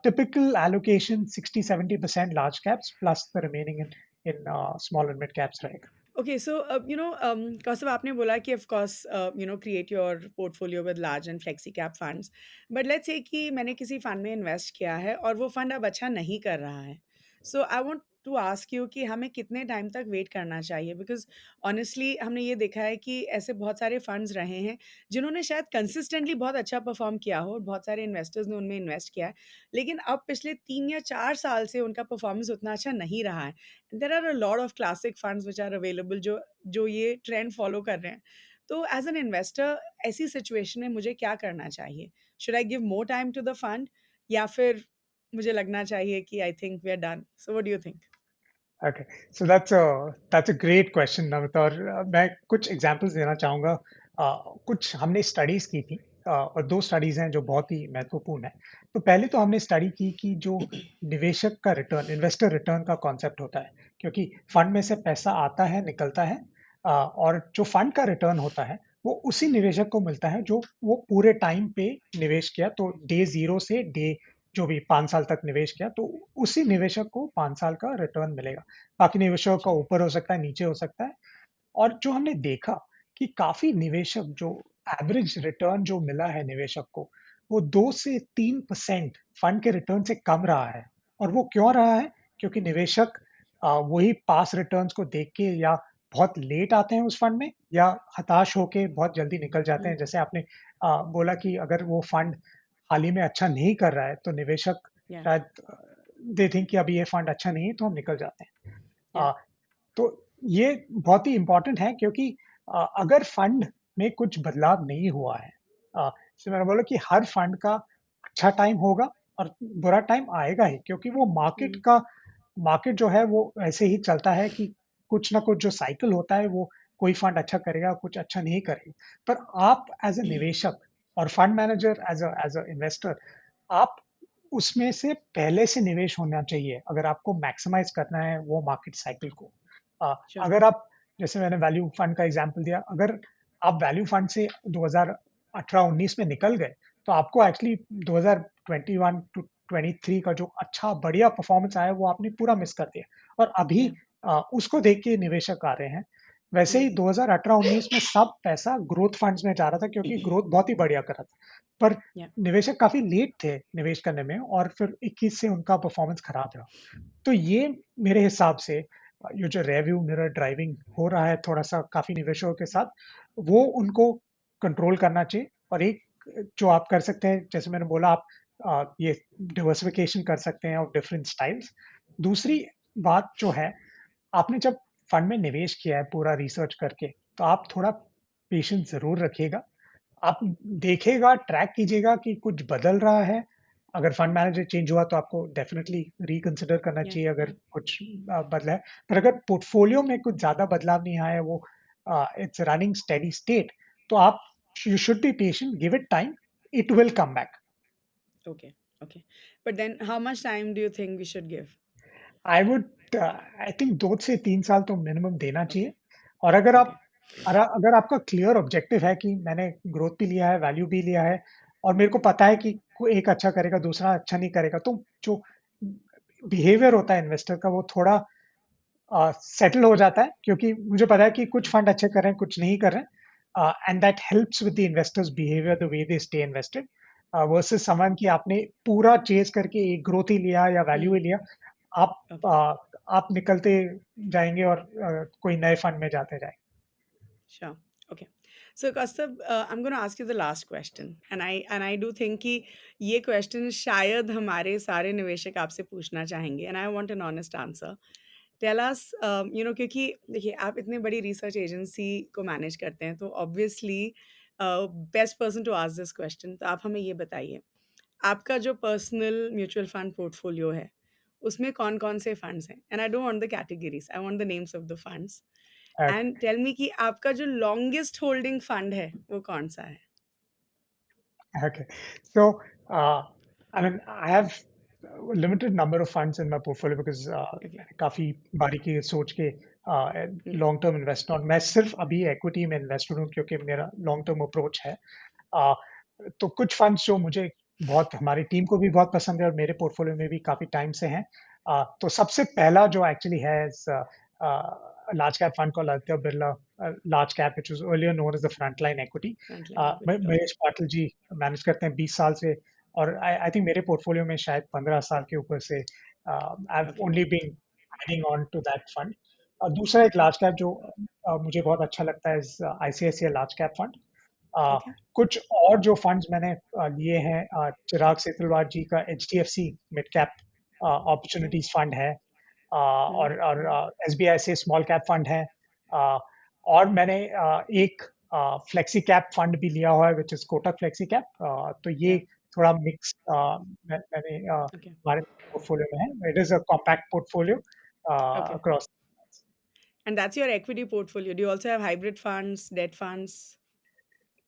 typical allocation 60-70% large caps plus the remaining in small and mid caps रहेगा। Okay, so कौस्तुभ आपने बोला कि of course create your portfolio with large and flexi cap funds, but let's say कि मैंने किसी फंड में invest किया है और वो फंड अब अच्छा नहीं कर रहा है, so I want to ask you कि हमें कितने टाइम तक वेट करना चाहिए, बिकॉज ऑनेस्टली हमने ये देखा है कि ऐसे बहुत सारे फंड्स रहे हैं जिन्होंने शायद कंसिस्टेंटली बहुत अच्छा परफॉर्म किया हो और बहुत सारे इन्वेस्टर्स ने उनमें इन्वेस्ट किया है, लेकिन अब पिछले 3 या 4 साल से उनका परफॉर्मेंस उतना अच्छा नहीं रहा है। There are a lot of classic funds which are available जो जो ये ट्रेंड फॉलो कर रहे हैं। तो एज एन इन्वेस्टर ऐसी सिचुएशन में मुझे क्या करना चाहिए? Should I give more time to the fund या फिर मुझे लगना चाहिए कि I think we are done? So what do you think? Okay, so that's a great question Namit, और मैं कुछ एग्जांपल्स देना चाहूँगा। कुछ हमने स्टडीज़ की थी, और 2 स्टडीज़ हैं जो बहुत ही महत्वपूर्ण हैं। तो पहले तो हमने स्टडी की कि जो निवेशक का रिटर्न, इन्वेस्टर रिटर्न का कॉन्सेप्ट होता है, क्योंकि फंड में से पैसा आता है, निकलता है, और जो फंड का रिटर्न होता है, वो उसी निवेशक को मिलता है जो वो पूरे टाइम पे निवेश किया। तो डे 0 से डे जो भी 5 साल तक निवेश किया, तो उसी निवेशक को 5 साल का रिटर्न मिलेगा। बाकी निवेशकों का ऊपर हो सकता है, नीचे हो सकता है। और जो हमने देखा कि काफ़ी निवेशक जो एवरेज रिटर्न जो मिला है निवेशक को, वो 2 से 3% फंड के रिटर्न से कम रहा है। और वो क्यों रहा है? क्योंकि निवेशक वही पास रिटर्न्स को देख के या बहुत लेट आते हैं उस फंड में, या हताश होके बहुत जल्दी निकल जाते हैं। जैसे आपने बोला कि अगर वो फंड हाल ही में अच्छा नहीं कर रहा है, तो निवेशक या शायद दे थिंक कि अभी ये फंड अच्छा नहीं है, तो हम निकल जाते हैं। या तो ये बहुत ही इम्पोर्टेंट है, क्योंकि अगर फंड में कुछ बदलाव नहीं हुआ है, जैसे मैंने बोला कि हर फंड का अच्छा टाइम होगा और बुरा टाइम आएगा ही, क्योंकि वो मार्केट जो है वो ऐसे ही चलता है कि कुछ ना कुछ जो साइकिल होता है, वो कोई फंड अच्छा करेगा, कुछ अच्छा नहीं करेगा। पर आप एज अ निवेशक और fund manager as a investor, आप उसमें से पहले से निवेश होना चाहिए अगर आपको मैक्सिमाइज करना है वो मार्केट साइकिल को। श्योर अगर आप, जैसे मैंने वैल्यू फंड का एग्जांपल दिया, अगर आप वैल्यू फंड से 2018-19 में निकल गए, तो आपको एक्चुअली 2021 टू 23 का जो अच्छा बढ़िया परफॉर्मेंस आया, वो आपने पूरा मिस कर दिया। और अभी या उसको देख के निवेशक आ रहे हैं। वैसे ही 2018-19 में सब पैसा ग्रोथ फंड्स में जा रहा था, क्योंकि ग्रोथ बहुत ही बढ़िया कर रहा था। पर या निवेशक काफ़ी लेट थे निवेश करने में, और फिर 21 से उनका परफॉर्मेंस खराब रहा। तो ये मेरे हिसाब से ये जो रियरव्यू मिरर ड्राइविंग हो रहा है थोड़ा-सा काफ़ी निवेशकों के साथ, वो उनको कंट्रोल करना चाहिए। और एक जो आप कर सकते हैं, जैसे मैंने बोला, आप ये डाइवर्सिफिकेशन कर सकते हैं ऑफ डिफरेंट स्टाइल्स। दूसरी बात जो है, आपने जब फंड में निवेश किया है पूरा रिसर्च करके, तो आप थोड़ा पेशेंस ज़रूर रखिएगा। आप देखिएगा, ट्रैक कीजिएगा कि कुछ बदल रहा है। अगर फंड मैनेजर चेंज हुआ, तो आपको डेफिनिटली रिकंसिडर करना या चाहिए या अगर कुछ बदला है। पर अगर पोर्टफोलियो में कुछ ज़्यादा बदलाव नहीं आया है, वो इट्स रनिंग स्टेडी स्टेट, तो आप you should be patient, give it time, it will come back. Okay okay, but then how much time do you think we should give? I would I think 2 से 3 साल तो minimum देना okay चाहिए। और अगर okay आप अगर आपका क्लियर ऑब्जेक्टिव है कि मैंने ग्रोथ भी लिया है, वैल्यू भी लिया है, और मेरे को पता है कि एक अच्छा करेगा, दूसरा अच्छा नहीं करेगा, तो जो बिहेवियर होता है इन्वेस्टर का, वो थोड़ा सेटल हो जाता है, क्योंकि मुझे पता है कि कुछ फंड अच्छे कर रहे हैं, कुछ नहीं कर रहे हैं, and that helps with the investors behaviour, the way they stay invested, versus someone कि आपने पूरा चेज करके एक ग्रोथ ही लिया या वैल्यू ही लिया। आप ओके आप निकलते जाएंगे और कोई नए फंड में जाते जाएंगे। Sure. Okay. So Kaustubh, I'm going to ask you the last question, and I do think कि ये question शायद हमारे सारे निवेशक आपसे पूछना चाहेंगे, and I want an honest answer. Tell us, क्योंकि देखिए आप इतने बड़ी रिसर्च एजेंसी को मैनेज करते हैं, तो obviously best person to ask this question, तो आप हमें ये बताइए, आपका जो पर्सनल म्यूचुअल फंड पोर्टफोलियो है, उसमें कौन-कौन से फंड्स हैं? And I don't want the categories, I want the names of the funds. Okay, and tell me कि आपका जो लॉन्गेस्ट होल्डिंग फंड है, वो कौन-सा है? okay. So, I mean, I have a limited number of funds in my portfolio because okay, मैंने काफ़ी बारीकी सोच के ओके, लॉन्ग टर्म इन्वेस्ट और मैं सिर्फ अभी इक्विटी में इन्वेस्टेड हूँ क्योंकि मेरा लॉन्ग टर्म अप्रोच है। अ, तो कुछ फंड्स जो मुझे बहुत हमारी टीम को भी बहुत पसंद है और मेरे पोर्टफोलियो में भी काफ़ी टाइम से हैं। तो सबसे पहला जो एक्चुअली है large cap fund called Aditya Birla large cap which was earlier known as the frontline equity. Frontline equity, okay, Mahesh Patil ji manage करते हैं 20 साल से और आई थिंक मेरे पोर्टफोलियो में शायद 15 साल के ऊपर से I have okay, only been adding on to that fund. दूसरा एक ओके, लार्ज कैप जो मुझे बहुत अच्छा लगता है is ICICI large cap fund. Okay, कुछ और जो फंड्स मैंने लिए हैं चिराग सेतलवार जी का HDFC mid cap okay, opportunities fund है हुँ, और एसबीआई से स्मॉल कैप फंड है अ, और मैंने एक फ्लेक्सी कैप फंड भी लिया हुआ है which is Kotak flexi cap तो ये या, थोड़ा मिक्स मैंने ओके, हमारे पोर्टफोलियो में है it is a compact portfolio okay. Across And that's your equity portfolio. Do you also have hybrid funds, debt funds?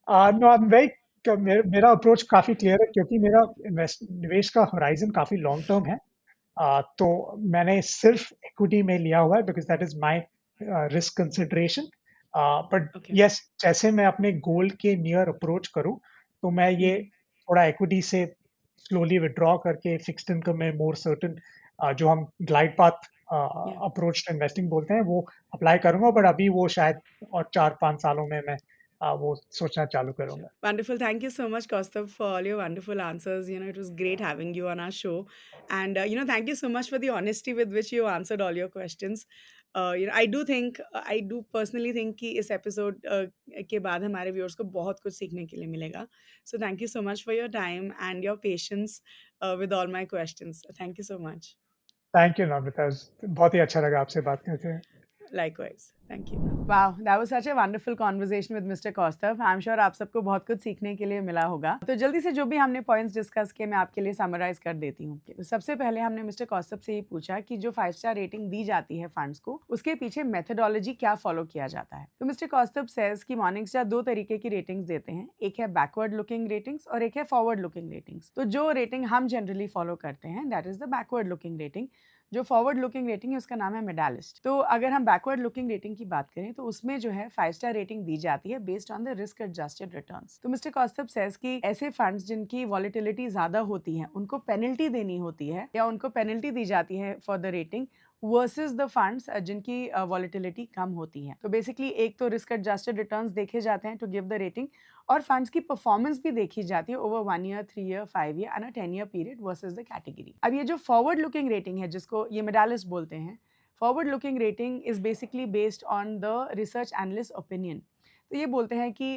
No I am very मेरा approach काफी क्लियर है क्योंकि मेरा इन्वेस्ट निवेश का होराइजन काफी लॉन्ग टर्म है तो मैंने सिर्फ इक्विटी में लिया हुआ है because that is my risk consideration but Okay. Yes जैसे मैं अपने गोल के नियर अप्रोच करूं तो मैं ये Mhm. थोड़ा इक्विटी से स्लोली विड्रॉ करके फिक्स्ड इनकम में मोर सर्टन जो हम glide path Yeah. Approach to investing बोलते हैं वो अप्लाई करूंगा बट अभी वो शायद और 4-5 सालों में मैं वो सोचना चालू Sure. करूंगा। Wonderful. Thank you so much, Kaustubh, for all your wonderful answers. You know, it was great having you on our show. And, thank you so much for the honesty with which you answered all your questions. I do personally think कि इस episode के बाद हमारे viewers को बहुत कुछ सीखने के लिए मिलेगा. So thank you so much for your time and your patience with all my questions. Thank you so much. Thank you Namrata बहुत ही अच्छा लगा आपसे बात करते हैं। Likewise. Thank you. Wow, that was such a wonderful conversation with Mr. Kaustav. I'm sure आप सबको बहुत कुछ सीखने के लिए मिला होगा। तो जल्दी से जो भी हमने पॉइंट्स डिस्कस किए मैं आपके लिए समराइज कर देती हूँ। तो सबसे पहले हमने मिस्टर कौस्तभ से ये पूछा कि जो 5 स्टार रेटिंग दी जाती है फंड्स को, उसके पीछे मेथोडोलॉजी क्या फॉलो किया जाता है। तो मिस्टर कौस्तभ सेज कि मॉर्निंग स्टार 2 तरीके की रेटिंग्स देते हैं, एक है बैकवर्ड लुकिंग रेटिंग्स और एक है फॉरवर्ड लुकिंग रेटिंग्स। तो जो रेटिंग हम जनरली फॉलो करते हैं that is the backward looking rating. जो फॉरवर्ड लुकिंग रेटिंग है उसका नाम है मेडालिस्ट। तो अगर हम बैकवर्ड लुकिंग रेटिंग की बात करें तो उसमें जो है 5 स्टार रेटिंग दी जाती है based on the risk adjusted returns. तो मिस्टर कौस्तभ सेज कि ऐसे फंड्स जिनकी वॉलेटिलिटी ज्यादा होती है उनको पेनल्टी देनी होती है या उनको पेनल्टी दी जाती है for the rating versus the funds जिनकी वॉलेटिलिटी कम होती है। तो बेसिकली एक तो रिस्क एडजस्टेड रिटर्न्स देखे जाते हैं टू गिव द रेटिंग और फंड्स की परफॉर्मेंस भी देखी जाती है over 1 year, 3 year, 5 year and a 10 year period versus the category. अब ये जो फॉरवर्ड लुकिंग रेटिंग है जिसको ये मेडालिस्ट बोलते हैं, forward looking rating is basically based on the research analyst opinion. तो ये बोलते हैं कि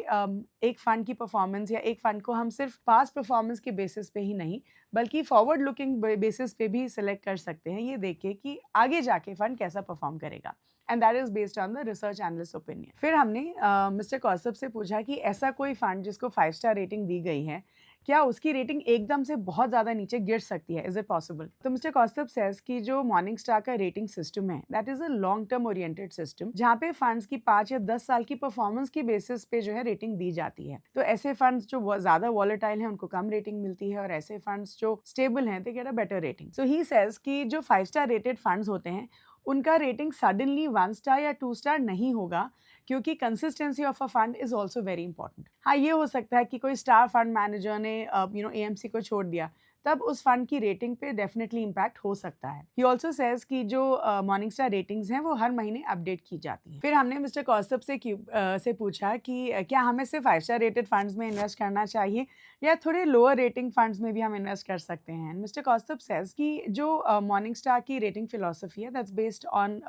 एक फंड की परफॉर्मेंस या एक फंड को हम सिर्फ पास्ट परफॉर्मेंस के बेसिस पे ही नहीं बल्कि फॉरवर्ड लुकिंग बेसिस पे भी सिलेक्ट कर सकते हैं ये देख के कि आगे जाके फंड कैसा परफॉर्म करेगा and that is based on the research analyst opinion. फिर हमने मिस्टर कौस्तभ से पूछा कि ऐसा कोई फंड जिसको 5 स्टार रेटिंग दी गई है क्या उसकी रेटिंग एकदम से बहुत ज़्यादा नीचे गिर सकती है, इज इट पॉसिबल। तो मिस्टर कौस्तभ सेज कि जो मॉर्निंग स्टार का रेटिंग सिस्टम है that is a long term oriented system जहाँ पे फंड्स की 5 या 10 साल की परफॉर्मेंस की बेसिस पे जो है रेटिंग दी जाती है। तो ऐसे फंड्स जो ज़्यादा वॉलेटाइल हैं उनको कम रेटिंग मिलती है और ऐसे फंड्स जो स्टेबल हैं they get a better rating. So he says कि जो 5 स्टार रेटेड फंड्स होते हैं उनका रेटिंग सडनली 1 स्टार या 2 स्टार नहीं होगा क्योंकि consistency of a fund is also very important. हाँ, ये हो सकता है कि कोई स्टार फंड मैनेजर ने एएमसी को छोड़ दिया तब उस फंड की रेटिंग पे डेफिनेटली इम्पैक्ट हो सकता है। ही ऑल्सो सेज कि जो मॉर्निंग स्टार रेटिंग्स हैं वो हर महीने अपडेट की जाती हैं। फिर हमने मिस्टर कौस्तभ से पूछा कि क्या हमें सिर्फ 5 स्टार रेटेड फंड्स में इन्वेस्ट करना चाहिए या थोड़े लोअर रेटिंग फंड्स में भी हम इन्वेस्ट कर सकते हैं। मिस्टर कौस्तभ सेज कि जो मॉर्निंग स्टार की रेटिंग फिलोसफी है that's based on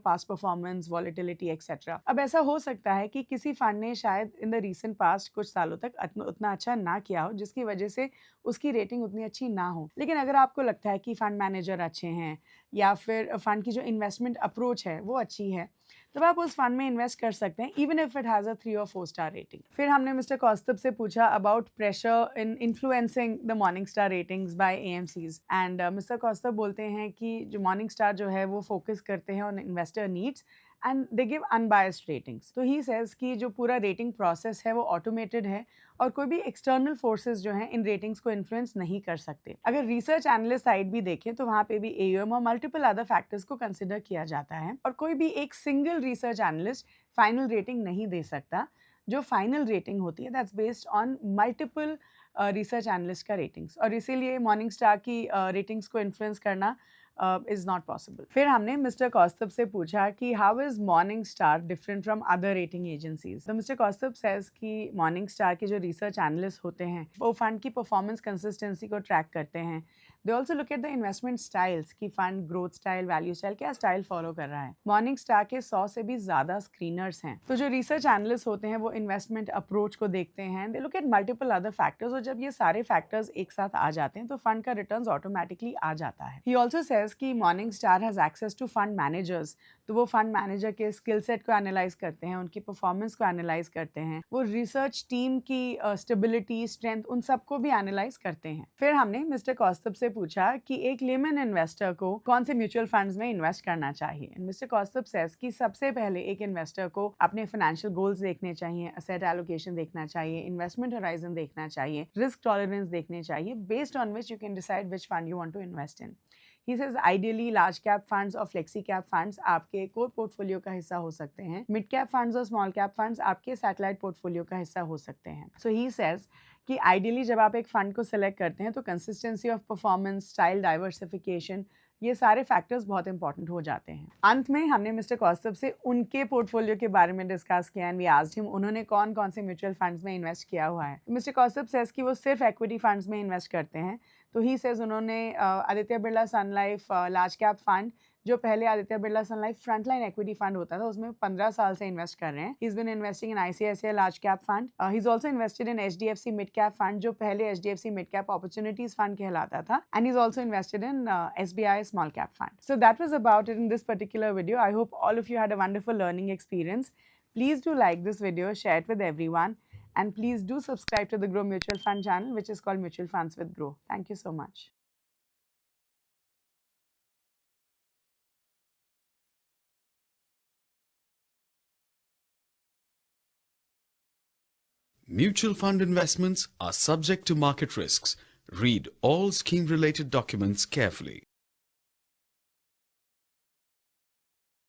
past performance, volatility etcetera. अब ऐसा हो सकता है कि किसी फंड ने शायद इन द रीसेंट पास्ट कुछ सालों तक उतना अच्छा ना किया हो जिसकी वजह से उसकी रेटिंग उतनी अच्छी ना हो। लेकिन अगर आपको लगता है कि फंड मैनेजर अच्छे हैं या फिर फंड की जो इन्वेस्टमेंट अप्रोच है वो अच्छी है तो आप उस फंड में इन्वेस्ट कर सकते हैं even if it has a 3 और 4 स्टार रेटिंग। फिर हमने मिस्टर कौस्तुभ से पूछा about pressure in influencing the morning star ratings by AMCs and mister Kaustubh बोलते हैं कि जो मॉर्निंग स्टार जो है वो फोकस करते हैं on investor needs and they give unbiased ratings. तो ही सेज कि जो पूरा रेटिंग प्रोसेस है वो ऑटोमेटेड है और कोई भी एक्सटर्नल फोर्सेस जो हैं इन रेटिंग्स को इन्फ्लुएंस नहीं कर सकते। अगर रिसर्च एनालिस्ट साइड भी देखें तो वहाँ पे भी एयूएम और मल्टीपल अदर फैक्टर्स को कंसिडर किया जाता है और कोई भी एक single research analyst final rating नहीं दे सकता। जो फाइनल रेटिंग होती है that's based on multiple research analyst का रेटिंग्स और इसीलिए मॉर्निंग स्टार की रेटिंग्स को इन्फ्लुएंस करना इज नॉट पॉसिबल। फिर हमने मिस्टर कौस्तुभ से पूछा कि how is morning star different from other rating agencies. तो मिस्टर कौस्तुभ सेज कि मॉर्निंग स्टार के जो रिसर्च एनालिस्ट होते हैं वो फंड की परफॉर्मेंस कंसिस्टेंसी को ट्रैक करते हैं। They also look at the investment styles कि fund growth style, value style, क्या स्टाइल फॉलो कर रहा है। मॉर्निंग स्टार के 100 से भी ज्यादा स्क्रीनर्स हैं। तो जो रिसर्च एनालिस्ट होते हैं वो इन्वेस्टमेंट अप्रोच को देखते हैं, they look at multiple other factors और जब ये सारे फैक्टर्स एक साथ आ जाते हैं तो फंड का रिटर्न्स ऑटोमेटिकली आ जाता है। ही ऑल्सो सेज कि morning star has access to fund managers. तो वो फंड मैनेजर के स्किल सेट को एनालाइज करते हैं, उनकी परफॉर्मेंस को एनालाइज करते हैं, वो रिसर्च टीम की स्टेबिलिटी, स्ट्रेंथ, उन सबको भी एनालाइज करते हैं। फिर हमने मिस्टर कौस्तुभ से पूछा कि एक लेमन इन्वेस्टर को कौन से म्यूचुअल फंड्स में इन्वेस्ट करना चाहिए। मिस्टर कौस्तुभ सेज कि सबसे पहले एक इन्वेस्टर को अपने फाइनेंशियल गोल्स देखने चाहिए, एसेट एलोकेशन देखना चाहिए, इन्वेस्टमेंट होराइजन देखना चाहिए, रिस्क टॉलरेंस देखने चाहिए, based on which you can decide which fund you want to invest in. He says ideally large cap funds और flexi cap funds आपके कोर पोर्टफोलियो का हिस्सा हो सकते हैं। मिड कैप फंड्स और स्मॉल कैप फंड्स आपके सैटेलाइट पोर्टफोलियो का हिस्सा हो सकते हैं। सो ही सेज कि आइडियली जब आप एक फंड को सिलेक्ट करते हैं तो consistency of performance, style diversification, ये सारे फैक्टर्स बहुत इंपॉर्टेंट हो जाते हैं। अंत में हमने मिस्टर कौस्तुभ से उनके पोर्टफोलियो के बारे में डिस्कस किया एंड वी आस्क्ड हिम उन्होंने कौन कौन से म्यूचुअल फंड्स में इन्वेस्ट किया हुआ है। मिस्टर कौस्तुभ सेज कि वो सिर्फ इक्विटी फंड्स में इन्वेस्ट करते हैं। तो ही सेज उन्होंने आदित्य बिरला सन लाइफ लार्ज कैप फंड, जो पहले आदित्य बिरला सन लाइफ फ्रंटलाइन इक्विटी फंड होता था, उसमें 15 साल से इन्वेस्ट कर रहे हैं। He is been investing in ICICI large cap fund. He is also invested in HDFC mid cap fund, जो पहले HDFC mid cap opportunities fund कहलाता था, and he is also invested in SBI small cap fund. So that was about it in this particular video. I hope all of you had a wonderful learning experience. Please do like this video, share it with everyone, and please do subscribe to the Grow Mutual Fund channel, which is called Mutual Funds with Grow. Thank you so much. Mutual fund investments are subject to market risks. Read all scheme-related documents carefully.